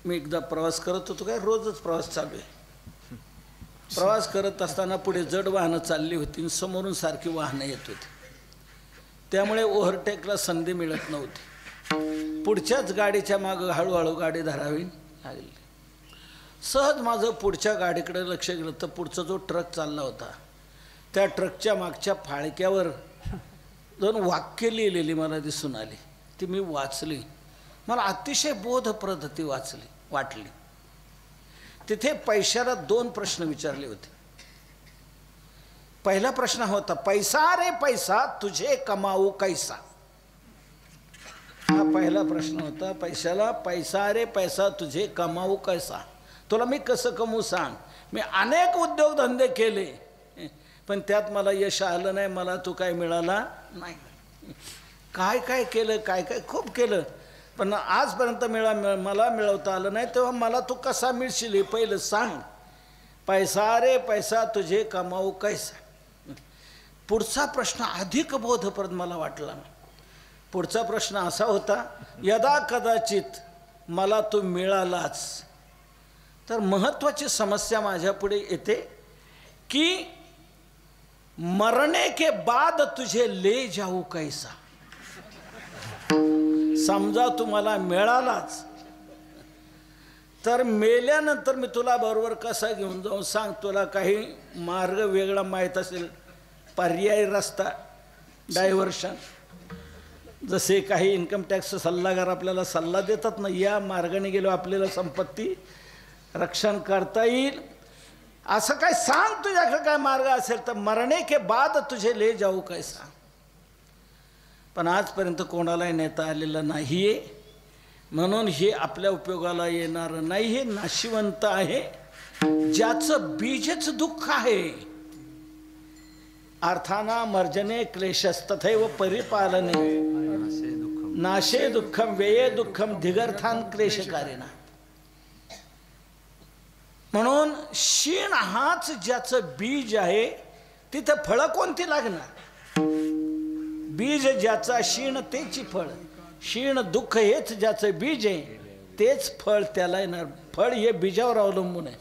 A: मी एकदा प्रवास करत होतो, काय रोजच प्रवास चालू आहे. प्रवास करत असताना पुढे जड वाहनं चालली होती, समोरून सारखी वाहनं येत होती. त्यामुळे ओव्हरटेकला संधी मिळत नव्हती. पुढच्याच गाडीच्या मागं हळूहळू गाडी धरावी लागली. सहज माझं पुढच्या गाडीकडे लक्ष गेलं तर पुढचा जो ट्रक चालला होता त्या ट्रकच्या मागच्या फाळक्यावर 2 वाक्य लिहिलेली मला दिसून आली. ती मी वाचली. मला अतिशय बोधप्रद ती वाटली. तिथे पैशाला 2 प्रश्न विचारले होते. पहिला प्रश्न होता, पैसा रे पैसा तुझे कमावू कैसा. हा पहिला प्रश्न होता पैशाला. पैसा रे पैसा तुझे कमावू कैसा. तुला मी कसं कमवू सांग. मी अनेक उद्योगधंदे केले, पण त्यात मला यश आलं नाही, मला तो काय मिळाला नाही. काय काय केलं, काय काय खूप केलं, पण आजपर्यंत मला मिळवता आलं नाही. तेव्हा मला तू कसा मिळशील हे पहिलं सांग. पैसा रे पैसा तुझे कमाऊ कैसा. पुढचा प्रश्न अधिक बोधप्रद मला वाटला. पुढचा प्रश्न असा होता, यदा कदाचित मला तू मिळालाच तर महत्त्वाची समस्या माझ्यापुढे येते की मरने के बाद तुझे ले जाऊ कैसा. समजा तुम्हाला मिळालाच तर मेल्यानंतर मी तुला बरोबर कसा घेऊन जाऊ सांग. तुला काही मार्ग वेगळा माहीत असेल, पर्यायी रस्ता, डायव्हर्शन. जसे काही इन्कम टॅक्स सल्लागार आपल्याला सल्ला देतात ना, या मार्गाने गेलो आपल्याला संपत्ती रक्षण करता येईल, असं काय सांग. तुझ्याकडे काय मार्ग असेल तर मरणे के बाद तुझे ले जाऊ कैसा. पण आजपर्यंत कोणालाही नेता आलेलं नाही आहे, म्हणून हे आपल्या उपयोगाला येणारं नाही. हे नाशिवंत आहे ज्याचं बीजच दुःख आहे. अर्थाना मर्जने क्लेशस तथैव परिपालने नाशे दुःखम व्यये दुःखम धिगर्थान क्लेशकारिणा. म्हणून शीण हाच ज्याचं बीज आहे, तिथं फळं कोणती लागणार. बीज ज्याचा शीण तेची फळ. शीण दुःख हेच ज्याचं बीज आहे तेच फळ त्याला येणार. फळ हे बीजावर अवलंबून आहे.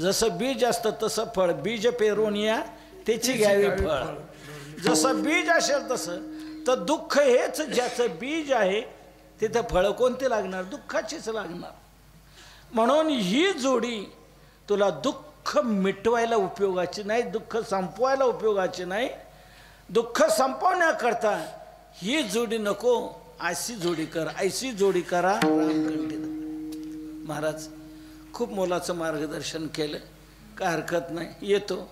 A: जसं बीज असतं तसं फळ. बीज पेरून या त्याची घ्यावी फळ. जसं बीज असेल तसं तर दुःख हेच ज्याचं बीज आहे, तिथं फळं कोणती लागणार, दुःखाचीच लागणार. म्हणून ही जोडी तुला दुःख मिटवायला उपयोगाची नाही, दुःख संपवायला उपयोगाची नाही. दुःख संपवण्याकरता ही जोडी नको, अशी जोडी कर, ऐशी जोडी करा. रामकंठीला महाराज खूप मोलाचं मार्गदर्शन केलं, काय हरकत नाही, येतो.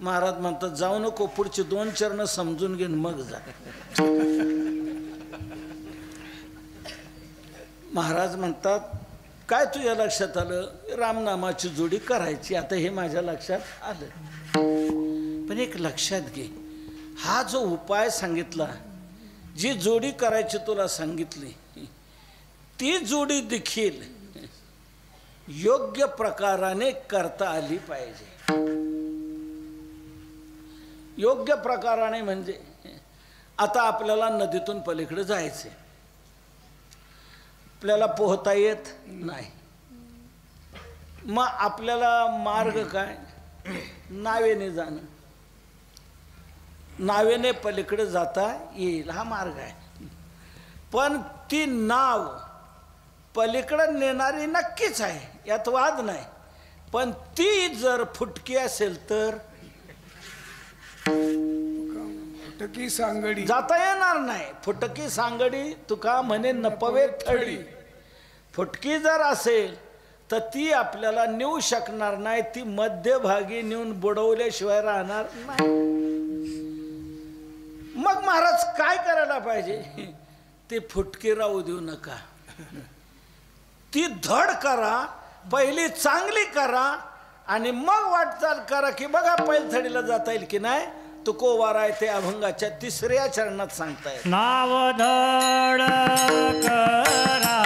A: महाराज म्हणतात जाऊ नको, पुढची 2 चरण समजून घेऊन मग जा. महाराज म्हणतात काय तुझ्या लक्षात आलं, रामनामाची जोडी करायची. आता हे माझ्या लक्षात आलं, पण एक लक्षात घे, हा जो उपाय सांगितला, जी जोडी करायची तुला सांगितली, ती जोडी देखील योग्य प्रकाराने करता आली पाहिजे. योग्य प्रकाराने म्हणजे आता आपल्याला नदीतून पलीकडे जायचे, आपल्याला पोहता येत नाही, मग आपल्याला मार्ग काय, नावेने जाणं. नावेने पलीकडे जाता येईल हा मार्ग आहे. पण ती नाव पलीकडे नेणारी नक्कीच आहे, यात वाद नाही. पण ती जर फुटकी असेल तर
B: फुटकी सांगडी
A: जाता येणार नाही. फुटकी सांगडी तुका म्हणे नपवे थडी. फुटकी जर असेल तर ती आपल्याला नेऊ शकणार नाही, ती मध्यभागी नेऊन बुडवल्याशिवाय राहणार नाही. मग महाराज काय करायला पाहिजे, ती फुटकी राहू देऊ नका, ती धड करा, पहिली चांगली करा आणि मग वाटचाल करा की बघा पैलथडीला जाता येईल की नाही. तुकोबार आहे ते अभंगाच्या 3ऱ्या चरणात सांगतायत.
D: नाव धड करा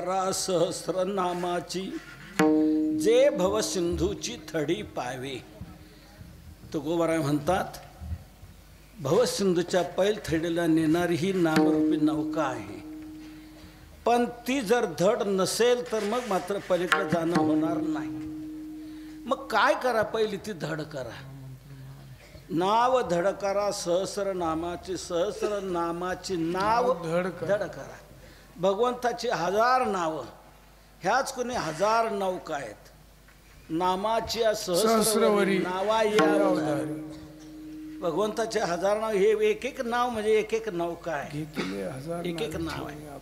A: करा सहस्रनामाची, जे भवसिंधूची थडी पावे. तुकोबाराय म्हणतात भवसिंधूच्या पैलथडीला नेणारी ही नामरूपी नौका आहे, पण ती जर धड नसेल तर मग मात्र पलीकडे जाणं होणार नाही. मग काय करा? पहिली ती धड करा. नाव धड करा सहस्रनामाची, सहस्रनामाची नाव
B: धड
A: करा. भगवंताची 1000 नावं, ह्याच कोणी 1000 नौका आहेत. नामाची सहस्रवरी नावा या भगवंताचे 1000 नाव. हे एक एक नाव म्हणजे एक एक नौका आहे, एक एक नाव आहे.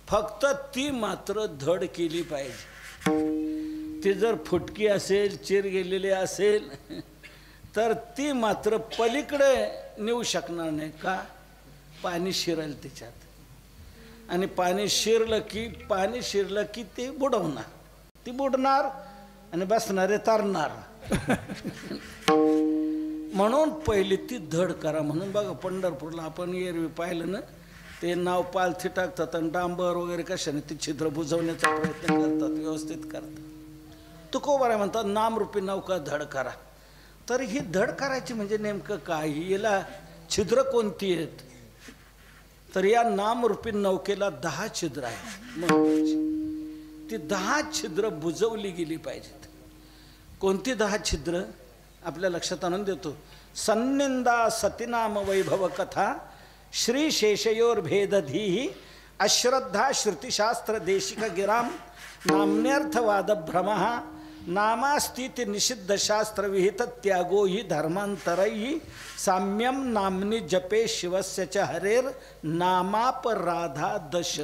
A: फक्त ती मात्र धड केली पाहिजे. ती जर फुटकी असेल, चिर गेलेली असेल तर ती मात्र पलीकडे नेऊ शकणार नाही. का? पाणी शिरेल तिच्यात, आणि पाणी शिरलं की ते बुडवणार, ती बुडणार आणि बसणारे तरणार. म्हणून पहिली ती धड करा. म्हणून बघा पंढरपूरला आपण एरवी पाहिलं ना, ते नाव पालथी टाकतात आणि डांबर वगैरे कशाने ते छिद्र बुजवण्याचा प्रयत्न करतात, व्यवस्थित करतात. तुकोबाराय म्हणतात नामरूपी नौका धड करा. तर ही धड करायची म्हणजे नेमकं काय? याला छिद्र कोणती आहेत? तर या नामरूपी नौकेला 10 छिद्र आहेत महत्वाची. ती 10 छिद्र बुजवली गेली पाहिजेत. कोणती 10 छिद्र? आपल्या लक्षात आणून देतो. सन्निंदा सतीनाम वैभव कथा, श्री शेषयोर भेदधीही, अश्रद्धा श्रुतिशास्त्र देशिक गिराम, नाम्यर्थवाद भ्रमः, नामास्तीति निषिद्ध शास्त्र विहित त्यागो ही धर्मांतरही, साम्यम नामनी जपे शिवस्य च हरेर नामापराधा दश.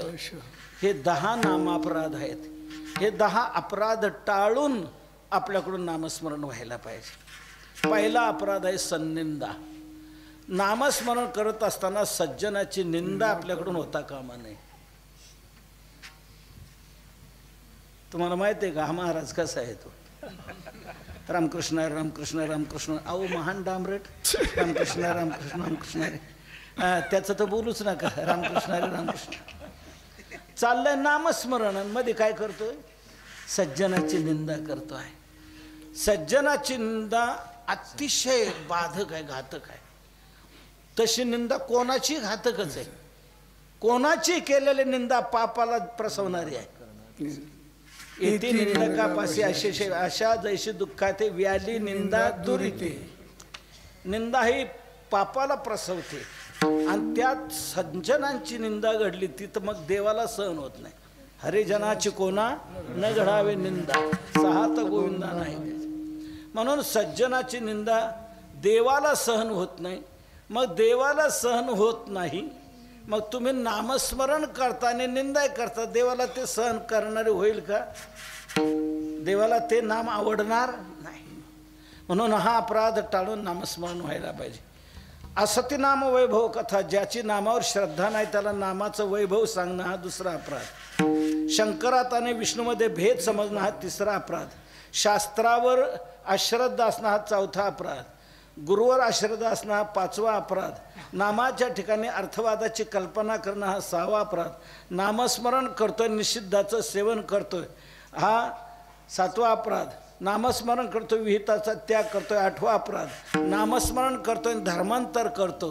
A: हे 10 नामापराध आहेत. हे 10 अपराध टाळून आपल्याकडून नामस्मरण व्हायला पाहिजे. पहिला अपराध आहे सन्निंदा. नामस्मरण करत असताना सज्जनाची निंदा आपल्याकडून होता कामा नये. तुम्हाला माहिती आहे का हा महाराज कसा आहे? तो रामकृष्ण रामकृष्ण रामकृष्ण. अहो महान डांबरेट, रामकृष्ण रामकृष्ण रामकृष्ण रे. त्याचं तर बोलूच नका. रामकृष्ण रे रामकृष्ण चाललंय नामस्मरण, मध्ये काय करतोय? सज्जनाची निंदा करतोय. सज्जनाची निंदा अतिशय बाधक आहे, घातक आहे. तशी निंदा कोणाची घातकच आहे. कोणाची केलेली निंदा पापाला प्रसवणारी आहे. येथे निंदकापाशी अशा जैशी दुःखाते व्याली निंदा दुरिते. निंदा ही पापाला प्रसवते, आणि त्यात सज्जनांची निंदा घडली ती तर मग देवाला सहन होत नाही. हरिजनाची कोणा न घडावे निंदा, सहात गोविंदा नाही. म्हणून सज्जनाची निंदा देवाला सहन होत नाही. मग देवाला सहन होत नाही, मग तुम्ही नामस्मरण करताना निंदा करता, देवाला ते सहन करणारे होईल का? देवाला ते नाम आवडणार नाही. म्हणून हा अपराध टाळून नामस्मरण व्हायला पाहिजे. असती नाम वैभव कथा, ज्याची नामावर श्रद्धा नाही त्याला नामाचं वैभव सांगणं हा दुसरा अपराध. शंकरात आणि विष्णूमध्ये भेद समजणं हा तिसरा अपराध. शास्त्रावर अश्रद्धा असणं हा चौथा अपराध. गुरुवर अश्रद्धा असणं हा 5वा अपराध. नामाच्या ठिकाणी अर्थवादाची कल्पना करणं हा 6वा अपराध. नामस्मरण करतोय निषिद्धाचं सेवन करतोय हा 7वा अपराध. नामस्मरण करतोय विहिताचा त्याग करतोय 8वा अपराध. नामस्मरण करतोय धर्मांतर करतो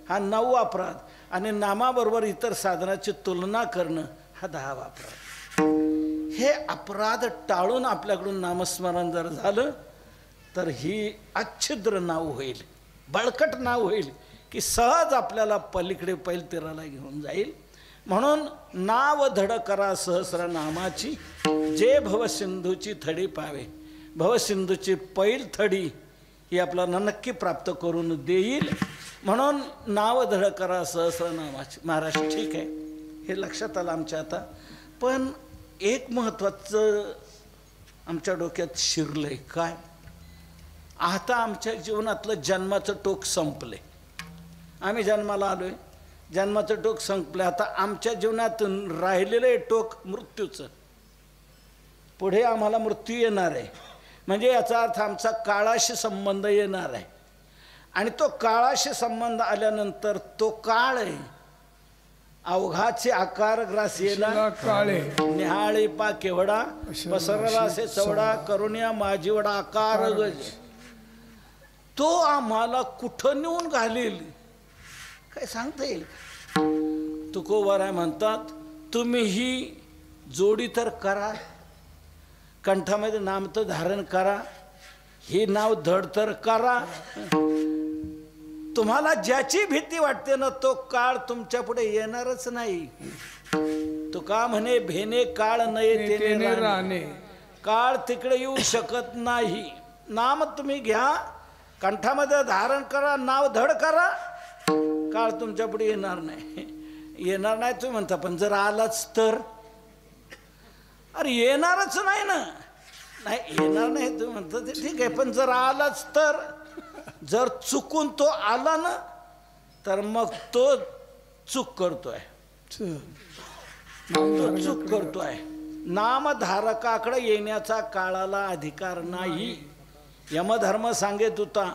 A: हा 9वा अपराध. आणि नामाबरोबर इतर साधनाची तुलना करणं हा 10वा अपराध. हे अपराध टाळून आपल्याकडून नामस्मरण जर झालं तर ही अच्छिद्र नाव होईल, बळकट नाव होईल की सहज आपल्याला पलीकडे पैलतीराला घेऊन जाईल. म्हणून नाव धड करा सहस्र नामाची, जे भवसिंधूची थडी पावे. भवसिंधूची पैल थडी ही आपल्याला नक्की प्राप्त करून देईल. म्हणून नाव धड करा सहस्र नामाची. महाराज ठीक आहे, हे लक्षात आलं आमच्या आता. पण एक महत्त्वाचं आमच्या डोक्यात शिरलंय. काय? आता आमच्या जीवनातलं जन्माचं टोक संपले. आम्ही जन्माला आलोय, जन्माचं टोक संपलं. आता आमच्या जीवनातून राहिलेलं आहे टोक मृत्यूचं. पुढे आम्हाला मृत्यू येणार आहे, म्हणजे याचा अर्थ आमचा काळाशी संबंध येणार आहे. आणि तो काळाशी संबंध आल्यानंतर तो काळ आहे अवघाचे आकार ग्रासेला
B: शिला काळे
A: निहाळी पा केवडा पसरला से चवडा करुण्या माझीवडा आकार गज तो आम्हाला कुठं नेऊन घालेल काय सांगता येईल तुकोबाराय म्हणतात तुम्ही ही जोडी तर करा कंठामध्ये नाम तर धारण करा हे नाव धड तर करा तुम्हाला ज्याची भीती वाटते ना तो काळ तुमच्या पुढे येणारच नाही तो का म्हणे भेने काळ नये तेने राणे काळ तिकडे येऊ शकत नाही नाम तुम्ही घ्या कंठामध्ये धारण करा नाव धड करा काळ तुमच्या पुढे येणार नाही तुम्ही म्हणता पण जर आलाच तर अरे येणारच नाही ना नाही येणार नाही तुम्ही म्हणता ते ठीक आहे पण जर आलाच तर जर चुकून तो आला ना तर मग तो चूक करतोय चूक करतोय नामधारकाकडे येण्याचा काळाला अधिकार नाही यमधर्म सांगेत होता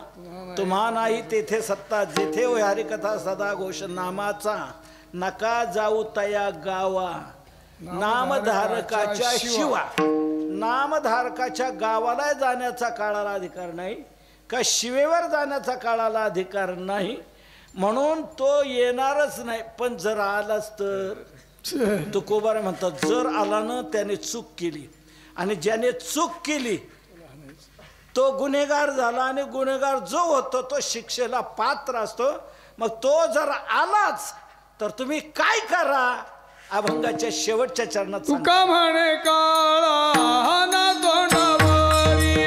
A: तुम्हा नाही तेथे सत्ता जेथे हो हरिकथा सदा घोष नामाचा नका जाऊ तया गावा नामधारकाच्या शिवा नामधारकाच्या गावाला जाण्याचा काळाला अधिकार नाही का शिवेवर जाण्याचा काळाला अधिकार नाही म्हणून तो येणारच नाही पण जर आलाच तर तुकोबाराय म्हणतात जर आला ना त्याने चूक केली आणि ज्याने चूक केली तो गुन्हेगार झाला आणि गुन्हेगार जो होतो तो शिक्षेला पात्र असतो मग तो जर आलाच तर तुम्ही काय करा अभंगाच्या शेवटच्या चरणात
B: तुका म्हणे काळा ना तोंडावरी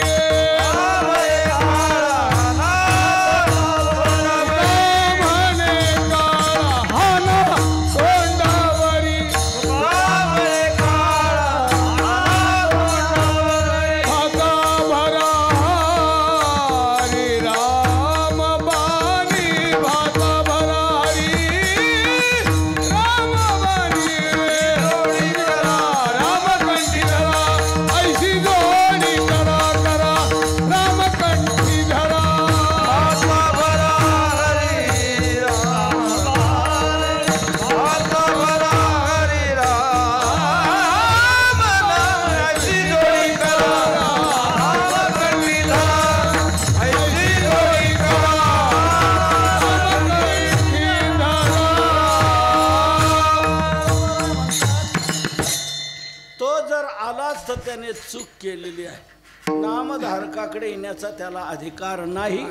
A: त्याने चूक केलेली आहे नामधारकाकडे येण्याचा त्याला अधिकार नाही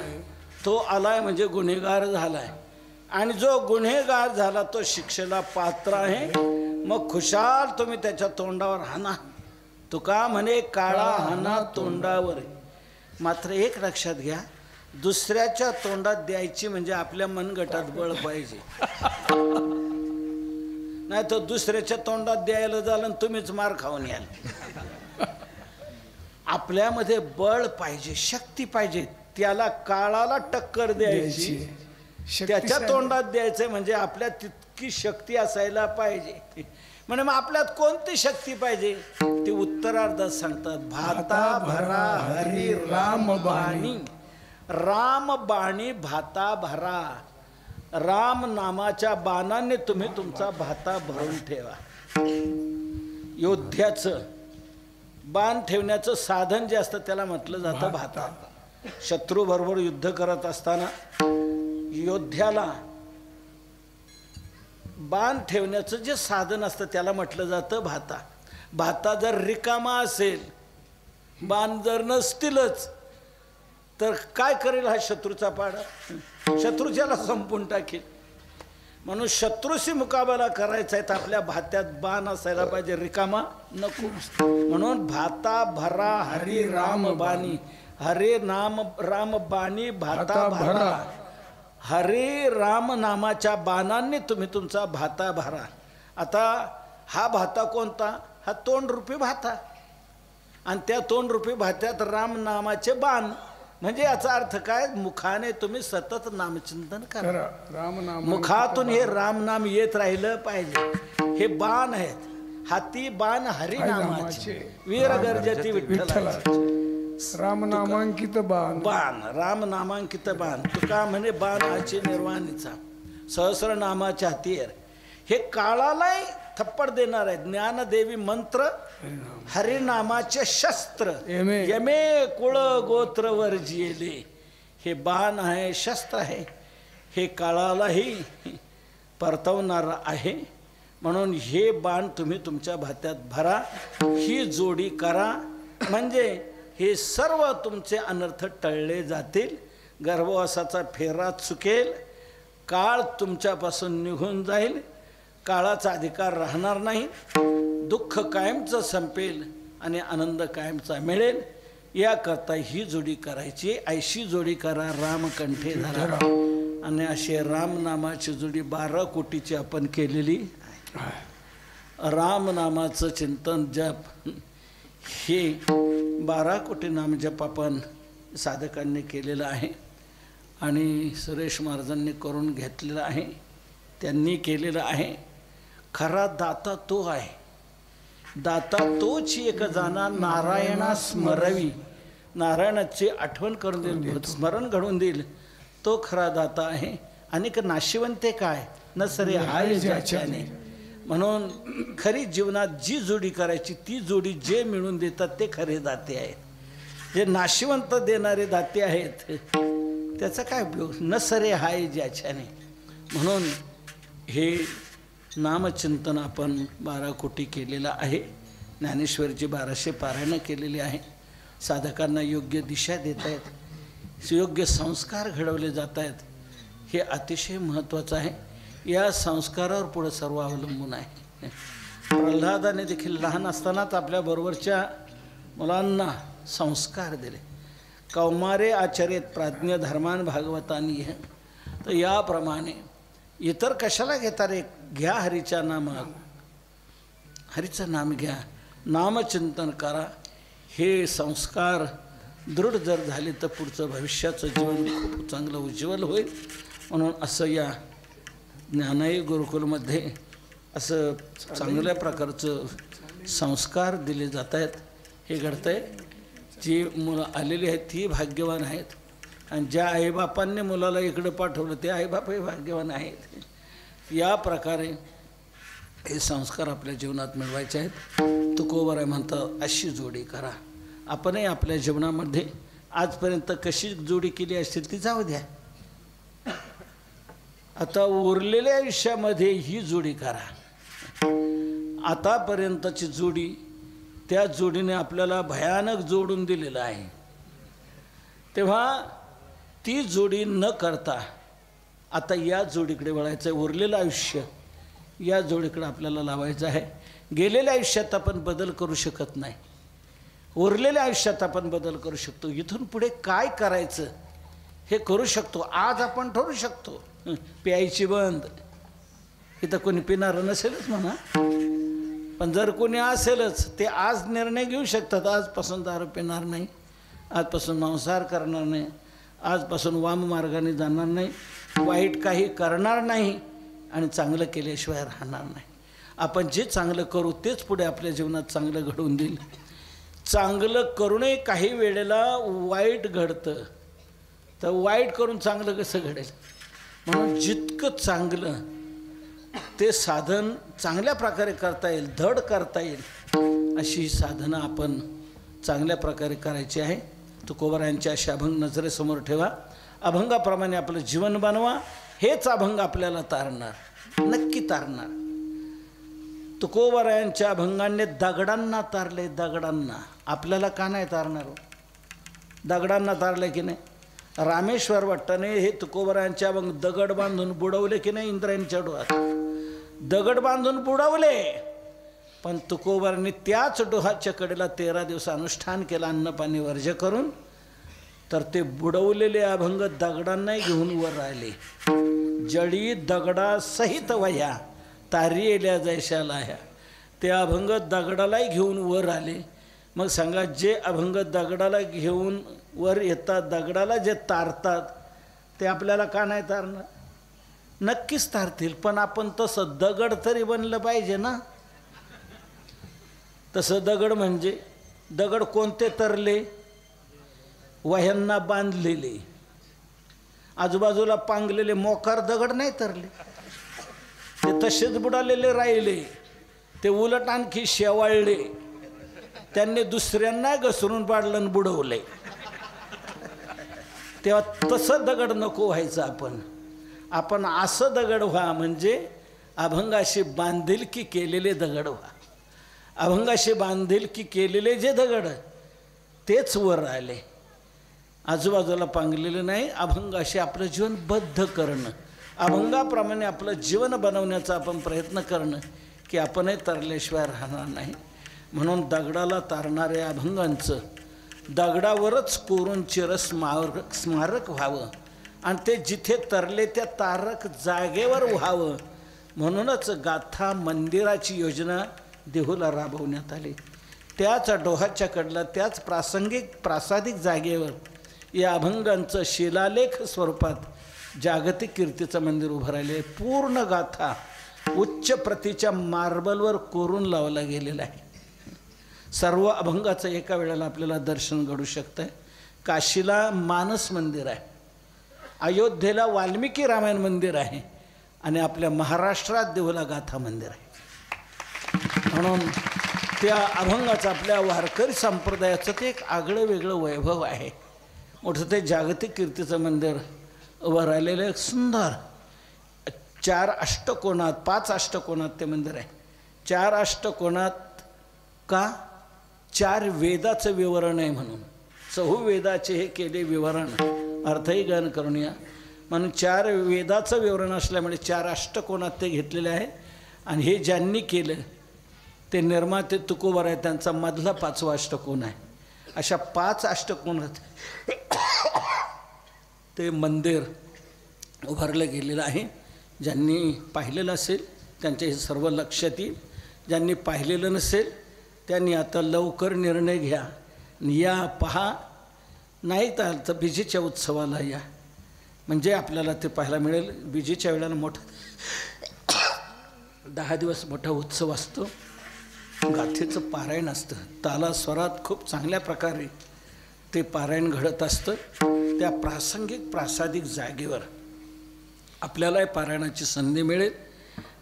A: तो आलाय म्हणजे गुन्हेगार झालाय आणि जो गुन्हेगार झाला तो शिक्षेला पात्र आहे मग खुशाल तुम्ही त्याच्या तोंडावर हाना तुका म्हणे काळा हाना तोंडावर मात्र एक लक्षात घ्या दुसऱ्याच्या तोंडात द्यायची म्हणजे आपल्या मनगटात बळ पाहिजे नाही तर दुसऱ्याच्या तोंडात द्यायला झालं आणि तुम्हीच मार खाऊन याल आपल्यामध्ये बळ पाहिजे शक्ती पाहिजे त्याला काळाला टक्कर द्यायची त्याच्या तोंडात द्यायचं म्हणजे आपल्यात तितकी शक्ती असायला पाहिजे म्हणजे मग आपल्यात कोणती शक्ती पाहिजे ती उत्तरार्धात सांगतात भाता भरा हरी राम बाणी राम बाणी भाता भरा राम नामाच्या बाणाने तुम्ही तुमचा भाता भरून ठेवा योद्ध्याचं बाण ठेवण्याचं साधन जे असतं त्याला म्हटलं जातं भाता शत्रू बरोबर युद्ध करत असताना योद्ध्याला बाण ठेवण्याचं जे साधन असतं त्याला म्हटलं जातं भाता भाता जर रिकामा असेल बाण जर नसतीलच तर काय करेल हा शत्रूचा पाडा शत्रूच्याला संपून टाकेल म्हणून शत्रूशी मुकाबला करायचा आहे तर आपल्या भात्यात बाण असायला पाहिजे रिकामा नको म्हणून भाता भरा हरी राम बाणी हरे नाम राम बाणी भाता भरा हरे राम नामाच्या बाणांनी तुम्ही तुमचा भाता भरा आता हा भाता कोणता हा तोंडरूपी भाता आणि त्या तोंडरूपी भात्यात राम नामाचे बाण म्हणजे याचा अर्थ काय मुखाने तुम्ही सतत नामचिंतन करा
B: रामनाम
A: मुखातून हे रामनाम येत राहिलं पाहिजे हे बाण आहेत हाती बाण हरिनामाचे वीर गर्जती विठ्ठलाचे
B: रामनामांकित बाण
A: बाण राम नामांकित बाण तुका म्हणे बाणाची निर्वाणीचा सहस्रनामाच्या हातीर हे काळालाही थप्पड देणार आहे. ज्ञानदेवी मंत्र हरिनामाचे शस्त्र
B: यमे.
A: यमे कुळ गोत्र वर्जिले. हे बाण आहे, शस्त्र आहे, हे काळालाही परतवणार आहे. म्हणून हे बाण तुम्ही तुमच्या भात्यात भरा, ही जोडी करा, म्हणजे हे सर्व तुमचे अनर्थ टळले जातील. गर्भवासाचा फेरा चुकेल, काळ तुमच्यापासून निघून जाईल, काळाचा अधिकार राहणार नाही, दुःख कायमचं संपेल आणि आनंद कायमचा मिळेल. याकरता ही जोडी करायची. ऐशी जोडी करा रामकंठे धरा. आणि अशी रामनामाची जोडी 12 कोटीची आपण केलेली. रामनामाचं चिंतन जप हे 12 कोटी नाम जप आपण साधकांनी केलेलं आहे आणि सुरेश महाराजांनी करून घेतलेलं आहे, त्यांनी केलेलं आहे. खरा दाता तो आहे. दाता तोच एक जाणा नारायणा स्मरवी. नारायणाची आठवण करून देईल, स्मरण घडवून देईल, तो खरा दाता आहे. अनेक नाशिवंते काय नसरे हाय ज्याच्याने. म्हणून खरी जीवनात जी जोडी करायची ती जोडी जे मिळून देतात ते खरे दाते आहेत. जे नाशिवंत देणारे दाते आहेत त्याचा काय उपयोग. नसरे हाय ज्याच्याने. म्हणून हे नामचिंतन आपण 12 कोटी केलेलं आहे. ज्ञानेश्वरची 1200 पारायणं केलेली आहे. साधकांना योग्य दिशा देत आहेत, योग्य संस्कार घडवले जात आहेत. हे अतिशय महत्त्वाचं आहे. या संस्कारावर पुढे सर्व अवलंबून आहे. प्रल्हादाने देखील लहान असतानाच आपल्याबरोबरच्या मुलांना संस्कार दिले. कौमारे आचरेत प्राज्ञ धर्मान भागवतानी. तर याप्रमाणे इतर कशाला घेता रे, घ्या हरीच्या नामात, हरीचं नाम घ्या, नामचिंतन करा. हे संस्कार दृढ जर झाले तर पुढचं भविष्याचं जीवन खूप चांगलं उज्ज्वल होईल. म्हणून असं या ज्ञानाई गुरुकुलमध्ये असं चांगल्या प्रकारचं संस्कार दिले जात आहेत. हे घडतं आहे. जी मुलं आलेली आहेत ती भाग्यवान आहेत आणि ज्या आईबापांनी मुलाला इकडं पाठवलं ते आईबापही भाग्यवान आहेत. या प्रकारे हे संस्कार आपल्या जीवनात मिळवायचे आहेत. तुकोबराय म्हणतात अशी जोडी करा. आपणही आपल्या जीवनामध्ये आजपर्यंत कशी जोडी केली असेल ती जाऊ द्या. आता उरलेल्या आयुष्यामध्ये ही जोडी करा. आतापर्यंतची जोडी त्या जोडीने आपल्याला भयानक जोडून दिलेलं आहे. तेव्हा ती जोडी न करता आता या जोडीकडे वळायचं आहे. उरलेलं आयुष्य या जोडीकडे आपल्याला लावायचं आहे. गेलेल्या आयुष्यात आपण बदल करू शकत नाही, उरलेल्या आयुष्यात आपण बदल करू शकतो. इथून पुढे काय करायचं हे करू शकतो. आज आपण ठरवू शकतो. प्यायची बंद. इथं कोणी पिणारं नसेलच म्हणा, पण जर कोणी असेलच ते आज निर्णय घेऊ शकतात. आजपासून दारू पिणार नाही, आजपासून मांसाहार करणार नाही, आजपासून वाम मार्गाने जाणार नाही, वाईट काही करणार नाही आणि चांगलं केल्याशिवाय राहणार नाही. आपण जे चांगलं करू तेच पुढे आपल्या जीवनात चांगलं घडवून देईल. चांगलं करूनही काही वेळेला वाईट घडतं, तर वाईट करून चांगलं कसं घडेल. म्हणून जितकं चांगलं ते साधन चांगल्या प्रकारे करता येईल, धड करता येईल अशी साधनं आपण चांगल्या प्रकारे करायची आहे. तुकोबरायांच्या अशा अभंग नजरेसमोर ठेवा. अभंगाप्रमाणे आपलं जीवन बनवा. हेच अभंग आपल्याला तारणार, नक्की तारणार. तुकोबरायांच्या अभंगांनी दगडांना तारले, दगडांना. आपल्याला का नाही तारणार. दगडांना तारले की नाही. रामेश्वर भट्टाने हे तुकोबरायांच्या अभंग दगड बांधून बुडवले की नाही. इंद्रायणीच्या डोहात दगड बांधून बुडवले, पण तुकोबरांनी त्याच डोहाच्या कडेला 13 दिवस अनुष्ठान केलं अन्नपाणी वर्ज्य करून. तर ते बुडवलेले अभंग दगडांनाही घेऊन वर राहिले. जडी दगडा सहित वह्या तारियेल्या जैशाला ह्या. ते अभंग दगडालाही घेऊन वर आले. मग सांगा, जे अभंग दगडाला घेऊन वर येतात, दगडाला जे तारतात ते आपल्याला का नाही तारणार. नक्कीच तारतील, पण आपण तसं दगड तरी बनलं पाहिजे ना. तसं दगड म्हणजे दगड कोणते तरले, वह्यांना बांधलेले, आजूबाजूला पांगलेले मोकार दगड नाही तरले. ते तसेच बुडालेले राहिले, ते उलट आणखी शेवाळले, त्यांनी दुसऱ्यांना घसरून पाडलं आणि बुडवले. तेव्हा तसं दगड नको व्हायचं. आपण असं दगड व्हा, म्हणजे अभंगाशी बांधिलकी केलेले दगड व्हा. अभंगाशी बांधिलकी केलेले जे दगड तेच वर आले, आजूबाजूला पांगलेले नाही. अभंगाशी आपलं जीवन बद्ध करणं, अभंगाप्रमाणे आपलं जीवन बनवण्याचा आपण प्रयत्न करणं, की आपणही तरल्याशिवाय राहणार नाही. म्हणून दगडाला तारणाऱ्या अभंगांचं दगडावरच कोरून स्मारक व्हावं आणि ते जिथे तरले त्या तारक जागेवर व्हावं. म्हणूनच गाथा मंदिराची योजना देहूला राबवण्यात आली. त्याच डोहाच्या कडला, त्याच प्रासादिक जागेवर या अभंगांचं शिलालेख स्वरूपात जागतिक कीर्तीचं मंदिर उभं राहिले. पूर्ण गाथा उच्च प्रतीच्या मार्बलवर कोरून लावला गेलेला आहे. सर्व अभंगाचं एका वेळेला आपल्याला दर्शन घडू शकतं. काशीला मानस मंदिर आहे, अयोध्येला वाल्मिकी रामायण मंदिर आहे आणि आपल्या महाराष्ट्रात देहूला गाथा मंदिर आहे. म्हणून त्या अभंगाचं आपल्या वारकरी संप्रदायाचं ते एक आगळं वेगळं वैभव आहे. मोठं ते जागतिक कीर्तीचं मंदिर उभं राहिलेलं एक सुंदर 4 अष्टकोनात 5 अष्टकोनात ते मंदिर आहे. 4 अष्टकोनात का? 4 वेदाचं विवरण आहे म्हणून. चहुवेदाचे हे केले विवरण, अर्थही गान करून या म्हणून 4 वेदाचं विवरण असल्यामुळे 4 अष्टकोनात ते घेतलेले आहे. आणि हे ज्यांनी केलं ते निर्माते तुकोबर आहे, त्यांचा मधला 5वा अष्टकोन आहे. अशा 5 अष्टकोनात ते मंदिर उभारलं गेलेलं आहे. ज्यांनी पाहिलेलं असेल त्यांचे हे सर्व लक्षात येईल. ज्यांनी पाहिलेलं नसेल त्यांनी आता लवकर निर्णय घ्या, या पहा. नाही तर बिजेच्या उत्सवाला या, म्हणजे आपल्याला ते पाहायला मिळेल. बिजेच्या वेळेला मोठा 10 दिवस मोठा उत्सव असतो. गाथेचं पारायण असतं, ताला स्वरात खूप चांगल्या प्रकारे ते पारायण घडत असतं. त्या प्रासादिक जागेवर आपल्याला पारायणाची संधी मिळेल.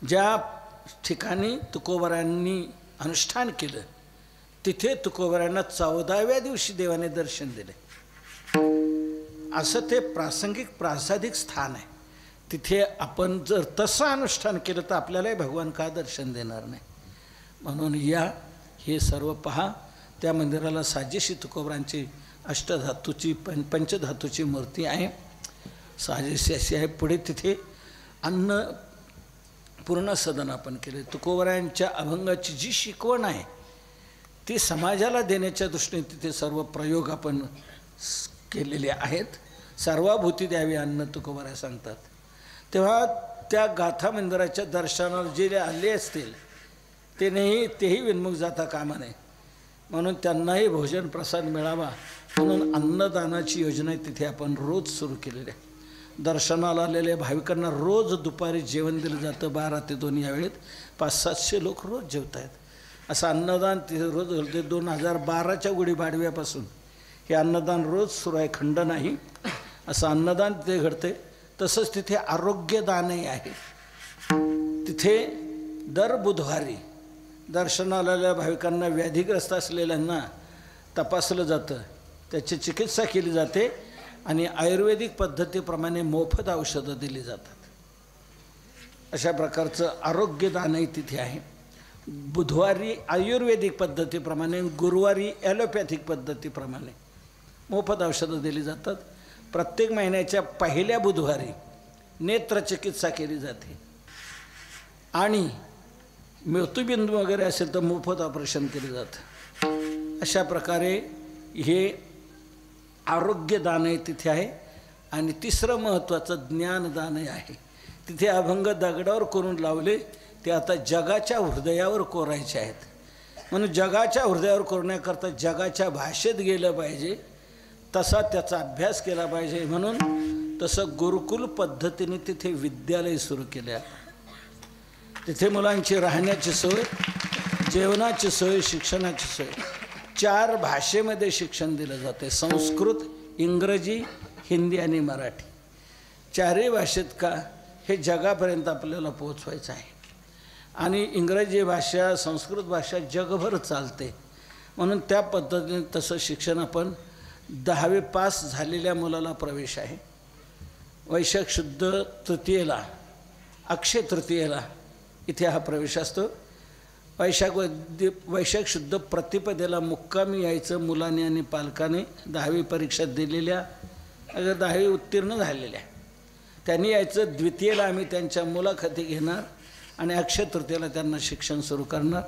A: ज्या ठिकाणी तुकोबरायांनी अनुष्ठान केलं तिथे तुकोबरायांना 14व्या दिवशी देवाने दर्शन दिले. असं ते प्रासादिक स्थान आहे. तिथे आपण जर तसं अनुष्ठान केलं तर आपल्यालाही भगवान का दर्शन देणार नाही. म्हणून या, हे सर्व पहा. त्या मंदिराला साजेशी तुकोबरांची अष्टधातूची पंचधातूची मूर्ती आहे, साजेशी अशी आहे. पुढे तिथे अन्न पूर्ण सदन आपण केले. तुकोबरायांच्या अभंगाची जी शिकवण आहे ती समाजाला देण्याच्या दृष्टीने तिथे सर्व प्रयोग आपण केलेले आहेत. सर्वाभूती द्यावी अन्न तुकोबराय सांगतात. तेव्हा त्या गाथा मंदिराच्या दर्शनाला जे आले असतील तेही विनमुख जाता कामा नये, म्हणून त्यांनाही भोजन प्रसाद मिळावा म्हणून अन्नदानाची योजना तिथे आपण रोज सुरू केलेली आहे. दर्शनाला आलेल्या भाविकांना रोज दुपारी जेवण दिलं जातं. 12 ते 2 या वेळेत 500-700 लोक रोज जेवत आहेत. असं अन्नदान तिथे रोज घडते. 2012च्या गुढीपाडव्यापासून हे अन्नदान रोज सुरू आहे, खंड नाही. असं अन्नदान तिथे घडते. तसंच तिथे आरोग्यदानही आहे. तिथे दर बुधवारी दर्शनाला आलेल्या भाविकांना, व्याधीग्रस्त असलेल्यांना तपासलं जातं, त्याची चिकित्सा केली जाते आणि आयुर्वेदिक पद्धतीप्रमाणे मोफत औषधं दिली जातात. अशा प्रकारचं आरोग्यदानही तिथे आहे. बुधवारी आयुर्वेदिक पद्धतीप्रमाणे, गुरुवारी ॲलोपॅथिक पद्धतीप्रमाणे मोफत औषधं दिली जातात. प्रत्येक महिन्याच्या पहिल्या बुधवारी नेत्रचिकित्सा केली जाते आणि मृत्यूबिंदू वगैरे असेल तर मोफत ऑपरेशन केलं जातं. अशा प्रकारे हे आरोग्यदानही तिथे आहे. आणि तिसरं महत्त्वाचं ज्ञानदानही आहे. तिथे अभंग दगडावर करून लावले, ते आता जगाच्या हृदयावर कोरायचे आहेत. म्हणून जगाच्या हृदयावर कोरण्याकरता जगाच्या भाषेत गेलं पाहिजे, तसा त्याचा अभ्यास केला पाहिजे. म्हणून तसं गुरुकुल पद्धतीने तिथे विद्यालय सुरू केले आहे. तिथे मुलांची राहण्याची सोय, जेवणाची सोय, शिक्षणाची सोय, 4 भाषेमध्ये शिक्षण दिलं जाते. संस्कृत, इंग्रजी, हिंदी आणि मराठी. 4ही भाषेत का हे जगापर्यंत आपल्याला पोचवायचं आहे. आणि इंग्रजी भाषा, संस्कृत भाषा जगभर चालते, म्हणून त्या पद्धतीने तसं शिक्षण आपण 10वी पास झालेल्या मुलाला प्रवेश आहे. वैशाख शुद्ध तृतीयेला, अक्षय तृतीयेला इथे हा प्रवेश असतो. वैशाख शुद्ध प्रतिपदेला मुक्कामी यायचं मुलाने आणि पालकाने 10वी परीक्षा दिलेल्या, अगर 10वी उत्तीर्ण झालेल्या त्यांनी यायचं. द्वितीयेला आम्ही त्यांच्या मुलाखती घेणार आणि अक्षय तृतीयेला त्यांना शिक्षण सुरू करणार.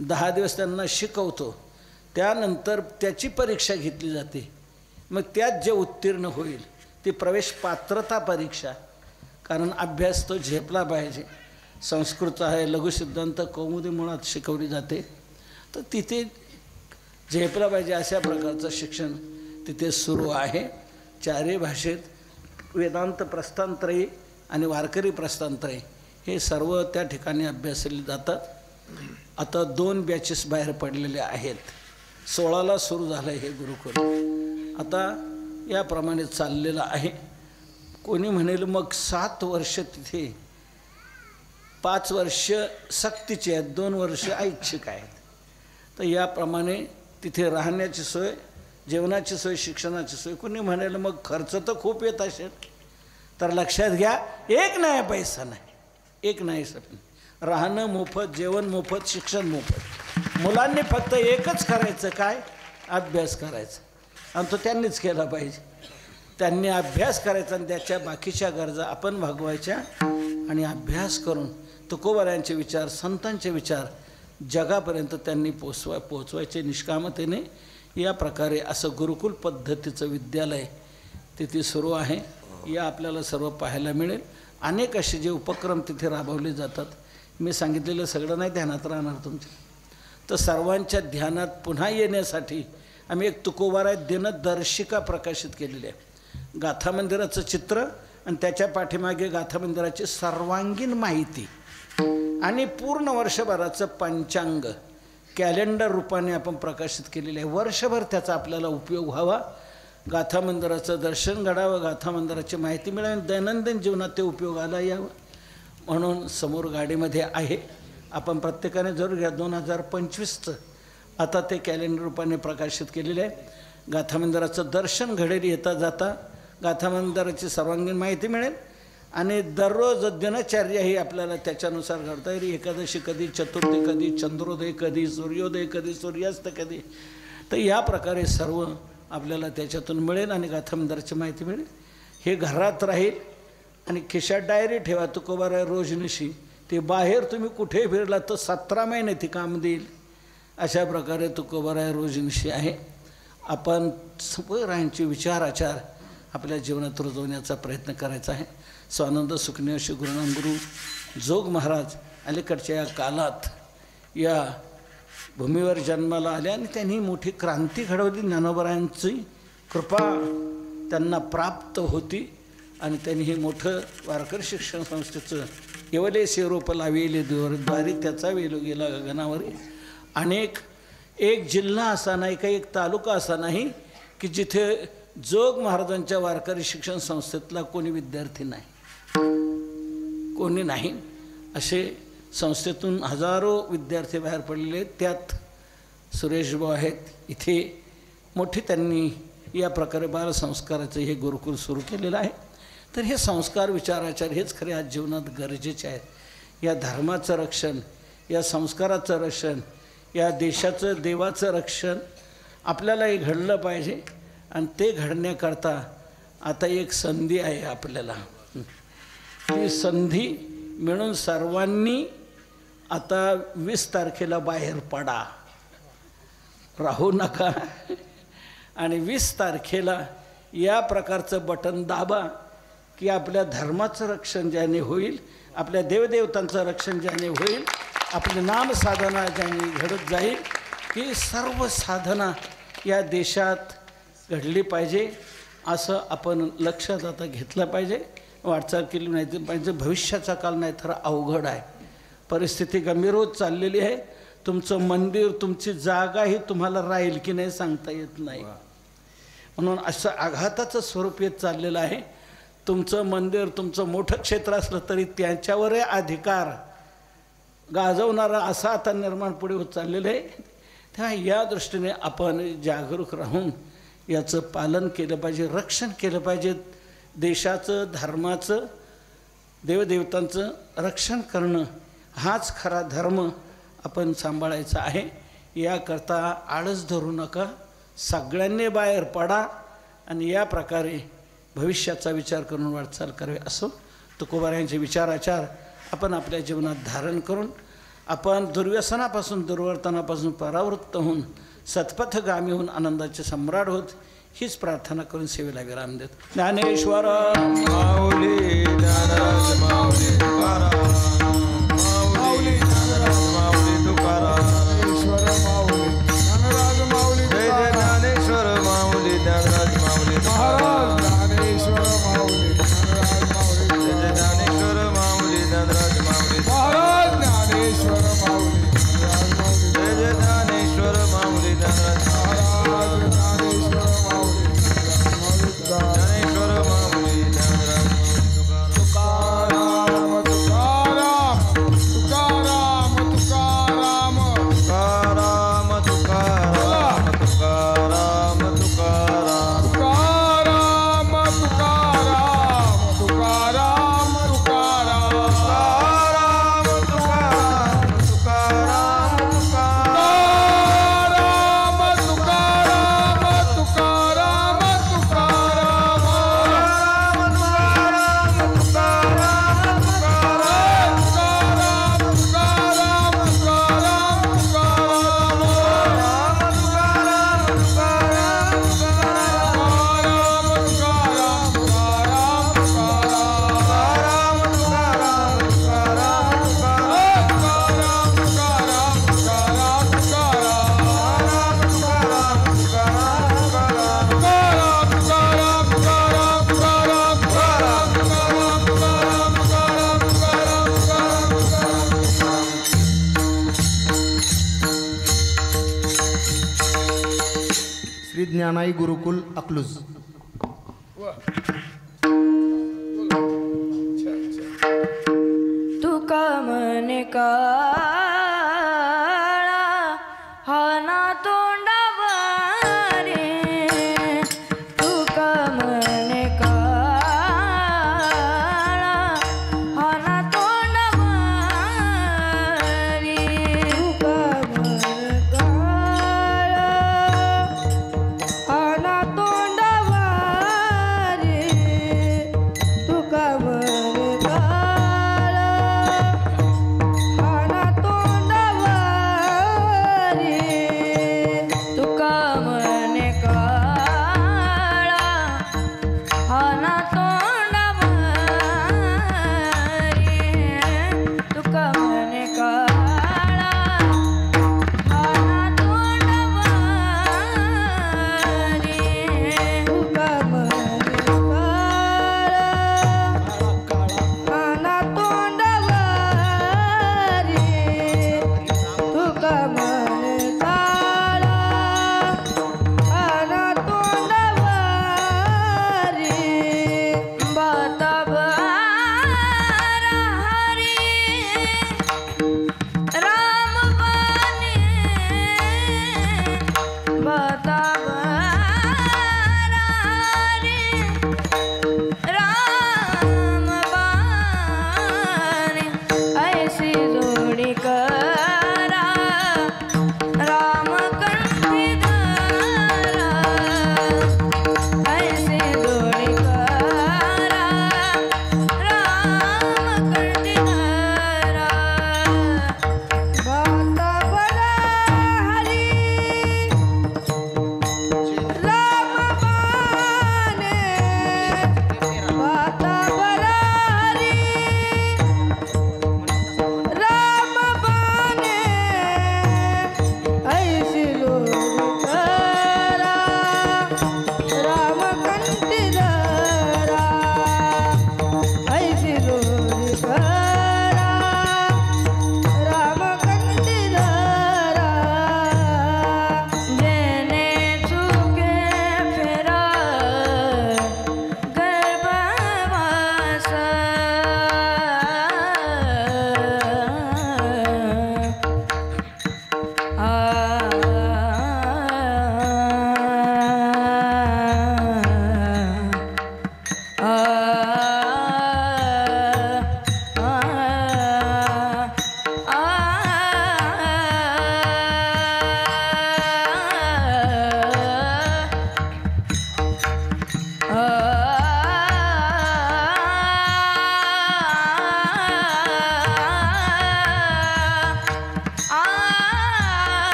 A: 10 दिवस त्यांना शिकवतो, त्यानंतर त्याची परीक्षा घेतली जाते. मग त्यात जे उत्तीर्ण होईल ती प्रवेश पात्रता परीक्षा, कारण अभ्यास तो झेपला पाहिजे. संस्कृत आहे, लघुसिद्धांत कौमुदी मुळात शिकवली जाते, तर तिथे झेपला पाहिजे अशा प्रकारचं शिक्षण तिथे सुरू आहे. 4ही भाषेत वेदांत प्रस्थानत्रयी आणि वारकरी प्रस्थानत्रयी हे सर्व त्या ठिकाणी अभ्यासले जातात. आता 2 बॅचेस बाहेर पडलेले आहेत. 16ला सुरू झालं हे गुरुकुल. आता याप्रमाणे चाललेलं आहे. कोणी म्हणेल मग 7 वर्ष तिथे, 5 वर्ष सक्तीचे आहेत, 2 वर्ष ऐच्छिक आहेत. तर याप्रमाणे तिथे राहण्याची सोय, जेवणाची सोय, शिक्षणाची सोय. कोणी म्हणेल मग खर्च तर खूप येत असेल, तर लक्षात घ्या, 1 नाही पैसा नाही, 1 नाही सपन. राहणं मोफत, जेवण मोफत, शिक्षण मोफत. मुलांनी फक्त एकच करायचं, काय? अभ्यास करायचा. आणि तो त्यांनीच केला पाहिजे. त्यांनी अभ्यास करायचा आणि त्याच्या बाकीच्या गरजा आपण भागवायच्या. आणि अभ्यास करून तुकोबारायांचे विचार, संतांचे विचार जगापर्यंत त्यांनी पोचवायचे निष्कामतेने. या प्रकारे असं गुरुकुल पद्धतीचं विद्यालय तिथे सुरू आहे. या आपल्याला सर्व पाहायला मिळेल. अनेक असे जे उपक्रम तिथे राबवले जातात. मी सांगितलेलं सगळं नाही ध्यानात राहणार तुमच्या, तर सर्वांच्या ध्यानात पुन्हा येण्यासाठी आम्ही एक तुकोबाराय दिनदर्शिका प्रकाशित केलेली आहे. गाथा मंदिराचं चित्र आणि त्याच्या पाठीमागे गाथा मंदिराची सर्वांगीण माहिती आणि पूर्ण वर्षभराचं पंचांग कॅलेंडर रूपाने आपण प्रकाशित केलेलं आहे. वर्षभर त्याचा आपल्याला उपयोग व्हावा, गाथा मंदिराचं दर्शन घडावं, गाथा मंदिराची माहिती मिळावी, दैनंदिन जीवनात ते उपयोगाला यावं म्हणून समोर गाडीमध्ये आहे. आपण प्रत्येकाने जरूर घ्या. 2025चं आता ते कॅलेंडर रूपाने प्रकाशित केलेलं आहे. गाथा मंदिराचं दर्शन घडेल येता जाता, गाथा मंदिराची सर्वांगीण माहिती मिळेल आणि दररोज दिनचर्या ही आपल्याला त्याच्यानुसार घडता येईल. एकादशी कधी, चतुर्थी कधी, चंद्रोदय कधी, सूर्योदय कधी, सूर्यास्त कधी. तर या प्रकारे सर्व आपल्याला त्याच्यातून मिळेल आणि गाथा मंदिराची माहिती मिळेल. हे घरात राहील आणि खिशात डायरी ठेवा. तुकोबाराय रोजनिशी ते बाहेर तुम्ही कुठे फिरला तर 17 महिने ती काम देईल. अशा प्रकारे तुकोबाराय रोजनिशी आहे. आपण तुकोबारायांचे विचार आचार आपल्या जीवनात रुजवण्याचा प्रयत्न करायचा आहे. स्वानंद सुखदेव श्री गुरुनाम गुरु जोग महाराज अलीकडच्या या कालात या भूमीवर जन्माला आले आणि त्यांनी मोठी क्रांती घडवली. ज्ञानोबारायांची कृपा त्यांना प्राप्त होती आणि त्यांनी हे मोठं वारकरी शिक्षण संस्थेचं येवले शेरोप लावेले द्वारी त्याचा वेलो गेला गगनावरी. अनेक एक जिल्हा असा नाही, काही एक तालुका असा नाही की जिथे जोग महाराजांच्या वारकरी शिक्षण संस्थेतला कोणी विद्यार्थी नाही, कोणी नाही. असे संस्थेतून हजारो विद्यार्थी बाहेर पडलेले आहेत. त्यात सुरेशभाऊ आहेत. इथे मोठी त्यांनी या प्रकारे बालसंस्काराचं हे गुरुकुल सुरू केलेलं आहे. तर हे संस्कार विचाराचार हेच खरे आज जीवनात गरजेचे आहेत. या धर्माचं रक्षण, या संस्काराचं रक्षण, या देशाचं देवाचं रक्षण आपल्यालाही घडलं पाहिजे. आणि ते घडण्याकरता आता एक संधी आहे आपल्याला. ती संधी मिळून सर्वांनी आता 20 तारखेला बाहेर पडा, राहू नका. आणि 20 तारखेला या प्रकारचं बटन दाबा की आपल्या धर्माचं रक्षण ज्याने होईल, आपल्या देवदेवतांचं रक्षण ज्याने होईल, आपली नामसाधना ज्याने घडत जाईल, की सर्व साधना या देशात घडली पाहिजे. असं आपण लक्षात आता घेतलं पाहिजे, वाटचाल केली नाही पाहिजे. भविष्याचा काल नाही तर अवघड आहे. परिस्थिती गंभीर होत चाललेली आहे. तुमचं मंदिर, तुमची जागा ही तुम्हाला राहील की नाही सांगता येत नाही. म्हणून असं आघाताचं स्वरूप येत चाललेलं आहे. तुमचं मंदिर तुमचं मोठं क्षेत्र असलं तरी त्यांच्यावरही अधिकार गाजवणारा असा आता निर्माण पुढे होत चाललेलं आहे. तेव्हा या दृष्टीने आपण जागरूक राहून याचं पालन केलं पाहिजे, रक्षण केलं पाहिजे. देशाचं धर्माचं देवदेवतांचं रक्षण करणं हाच खरा धर्म आपण सांभाळायचा आहे. याकरता आळस धरू नका, सगळ्यांनी बाहेर पडा आणि या प्रकारे भविष्याचा विचार करून वाटचाल करावी. असो तुकोबारायांचे विचाराचार आपण आपल्या जीवनात धारण करून आपण दुर्व्यसनापासून दुर्वर्तनापासून परावृत्त होऊन सत्पथगामी होऊन आनंदाचे सम्राट होत हीच प्रार्थना करून सेवेला विराम देत. ज्ञानेश्वर
C: माऊली ज्ञानराज माऊली तुकाराम, माऊली ज्ञानराज माऊली तुकाराम,
B: ईश्वर माऊली ज्ञानराज माऊली
C: जय जय ज्ञानेश्वर माऊली ज्ञानराज माऊली
B: महाराज ज्ञानेश्वर माऊली ज्ञानराज माऊली
C: जय जय ज्ञानेश्वर माऊली ज्ञानराज माऊली
B: महाराज ज्ञानेश्वर माऊली ज्ञानराज माऊली
C: जय जय ज्ञानेश्वर माऊली ज्ञानराज
B: महाराज ज्ञानेश्वर माऊली
C: ज्ञानेश्वर माऊली ज्ञानराज
B: तुकाराम तुकाराम तुकाराम तुकाराम
C: तुकाराम तुकाराम तुकाराम तुकाराम
B: तुकाराम तुकाराम तुकाराम
E: श्री ज्ञानाई गुरुकुल अकलूज.
F: तुका म्हणे काळा हाना तोंडावारे, तुका म्हणे काळा हाना तोंडावारे, तुका म्हणे काळा हाना तोंडावारे, तुका म्हणे काळा हाना तोंडावारे,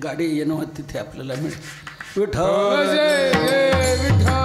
A: गाडी येणं तिथे आपल्याला मिळेल. विठ्ठल
B: जय जय विठ्ठल